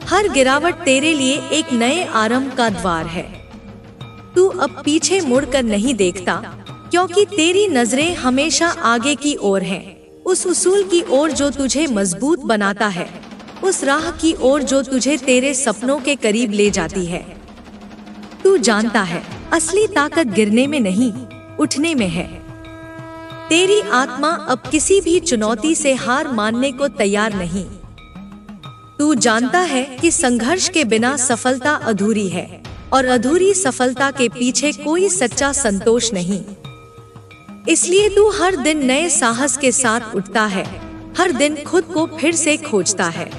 हर गिरावट तेरे लिए एक नए आरंभ का द्वार है। तू अब पीछे मुड़कर नहीं देखता, क्योंकि तेरी नजरें हमेशा आगे की ओर हैं, उस उसूल की ओर जो तुझे मजबूत बनाता है, उस राह की ओर जो तुझे तेरे सपनों के करीब ले जाती है। तू जानता है, असली ताकत गिरने में नहीं, उठने में है। तेरी आत्मा अब किसी भी चुनौती से हार मानने को तैयार नहीं। तू जानता है कि संघर्ष के बिना सफलता अधूरी है, और अधूरी सफलता के पीछे कोई सच्चा संतोष नहीं। इसलिए तू हर दिन नए साहस के साथ उठता है, हर दिन खुद को फिर से खोजता है।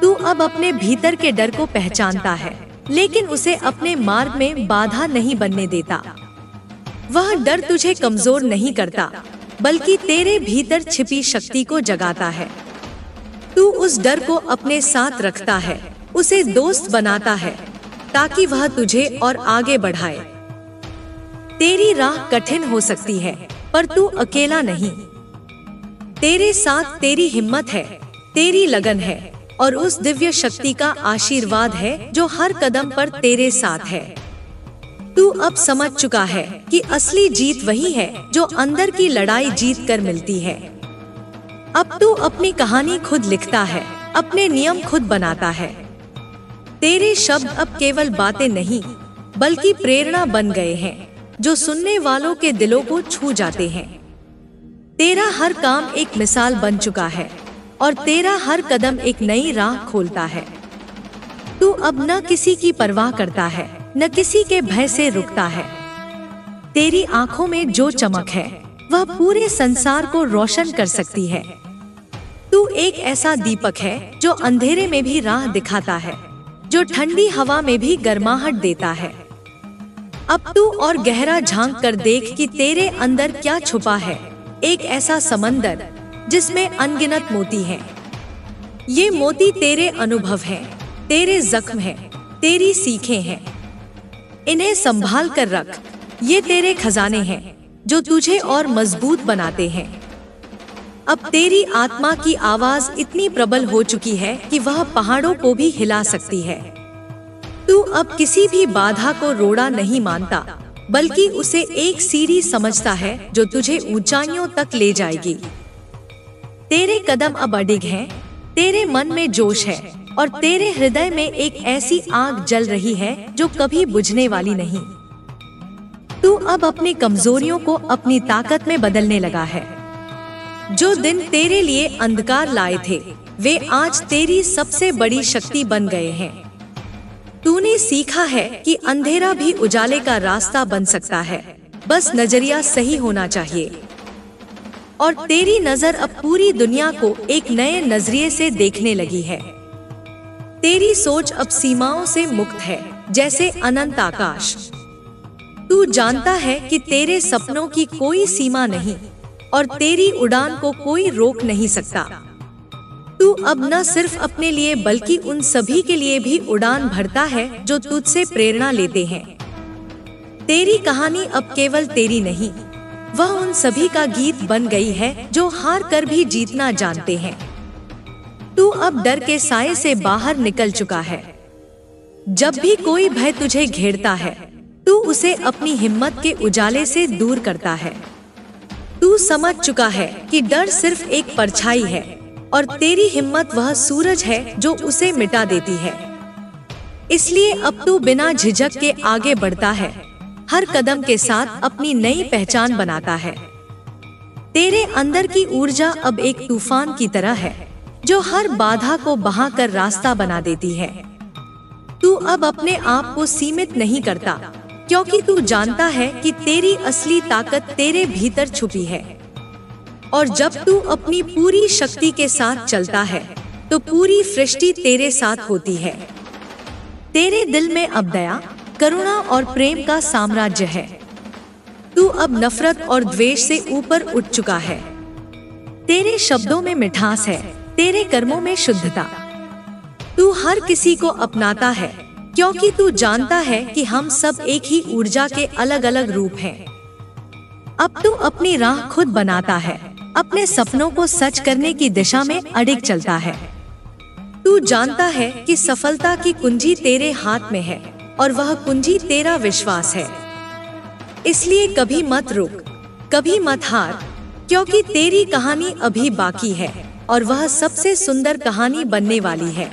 तू अब अपने भीतर के डर को पहचानता है, लेकिन उसे अपने मार्ग में बाधा नहीं बनने देता। वह डर तुझे कमजोर नहीं करता, बल्कि तेरे भीतर छिपी शक्ति को जगाता है। तू उस डर को अपने साथ रखता है, उसे दोस्त बनाता है, ताकि वह तुझे और आगे बढ़ाए। तेरी राह कठिन हो सकती है, पर तू अकेला नहीं। तेरे साथ तेरी हिम्मत है, तेरी लगन है, और उस दिव्य शक्ति का आशीर्वाद है जो हर कदम पर तेरे साथ है। तू अब समझ चुका है कि असली जीत वही है जो अंदर की लड़ाई जीत कर मिलती है। अब तू अपनी कहानी खुद लिखता है, अपने नियम खुद बनाता है। तेरे शब्द अब केवल बातें नहीं, बल्कि प्रेरणा बन गए हैं, जो सुनने वालों के दिलों को छू जाते हैं। तेरा हर काम एक मिसाल बन चुका है, और तेरा हर कदम एक नई राह खोलता है। तू अब न किसी की परवाह करता है, न किसी के भय से रुकता है। तेरी आंखों में जो चमक है, वह पूरे संसार को रोशन कर सकती है। तू एक ऐसा दीपक है जो अंधेरे में भी राह दिखाता है, जो ठंडी हवा में भी गर्माहट देता है। अब तू और गहरा झांक कर देख कि तेरे अंदर क्या छुपा है, एक ऐसा समंदर जिसमें अनगिनत मोती हैं। ये मोती तेरे अनुभव हैं, तेरे जख्म हैं, तेरी सीखें हैं। इन्हें संभाल कर रख, ये तेरे खजाने हैं जो तुझे और मजबूत बनाते हैं। अब तेरी आत्मा की आवाज इतनी प्रबल हो चुकी है कि वह पहाड़ों को भी हिला सकती है। तू अब किसी भी बाधा को रोड़ा नहीं मानता, बल्कि उसे एक सीढ़ी समझता है जो तुझे ऊंचाइयों तक ले जाएगी। तेरे कदम अब अडिग हैं, तेरे मन में जोश है, और तेरे हृदय में एक ऐसी आग जल रही है जो कभी बुझने वाली नहीं। तू अब अपनी कमजोरियों को अपनी ताकत में बदलने लगा है। जो दिन तेरे लिए अंधकार लाए थे, वे आज तेरी सबसे बड़ी शक्ति बन गए हैं। तूने सीखा है कि अंधेरा भी उजाले का रास्ता बन सकता है, बस नजरिया सही होना चाहिए। और तेरी नजर अब पूरी दुनिया को एक नए नजरिए से देखने लगी है। तेरी सोच अब सीमाओं से मुक्त है, जैसे अनंत आकाश। तू जानता है कि तेरे सपनों की कोई सीमा नहीं और तेरी उड़ान को कोई रोक नहीं सकता। तू अब न सिर्फ अपने लिए बल्कि उन सभी के लिए भी उड़ान भरता है जो तुझसे प्रेरणा लेते हैं। तेरी कहानी अब केवल तेरी नहीं, वह उन सभी का गीत बन गई है जो हार कर भी जीतना जानते हैं। तू अब डर के साए से बाहर निकल चुका है। जब भी कोई भय तुझे घेरता है, तू उसे अपनी हिम्मत के उजाले से दूर करता है। तू समझ चुका है कि डर सिर्फ एक परछाई है और तेरी हिम्मत वह सूरज है जो उसे मिटा देती है। इसलिए अब तू बिना झिझक के आगे बढ़ता है, हर कदम के साथ अपनी नई पहचान बनाता है। तेरे अंदर की ऊर्जा अब एक तूफान की तरह है जो हर बाधा को बहाकर रास्ता बना देती है। तू अब अपने आप को सीमित नहीं करता, क्योंकि तू जानता है कि तेरी असली ताकत तेरे भीतर छुपी है। और जब तू अपनी पूरी शक्ति के साथ चलता है, तो पूरी सृष्टि तेरे साथ होती है। तेरे दिल में अब दया, करुणा और प्रेम का साम्राज्य है। तू अब नफरत और द्वेष से ऊपर उठ चुका है। तेरे शब्दों में मिठास है, तेरे कर्मों में शुद्धता। तू हर किसी को अपनाता है, क्योंकि तू जानता है कि हम सब एक ही ऊर्जा के अलग अलग रूप हैं। अब तू अपनी राह खुद बनाता है, अपने सपनों को सच करने की दिशा में अडिग चलता है। तू जानता है कि सफलता की कुंजी तेरे हाथ में है और वह कुंजी तेरा विश्वास है। इसलिए कभी मत रुक, कभी मत हार, क्योंकि तेरी कहानी अभी बाकी है और वह सबसे सुंदर कहानी बनने वाली है।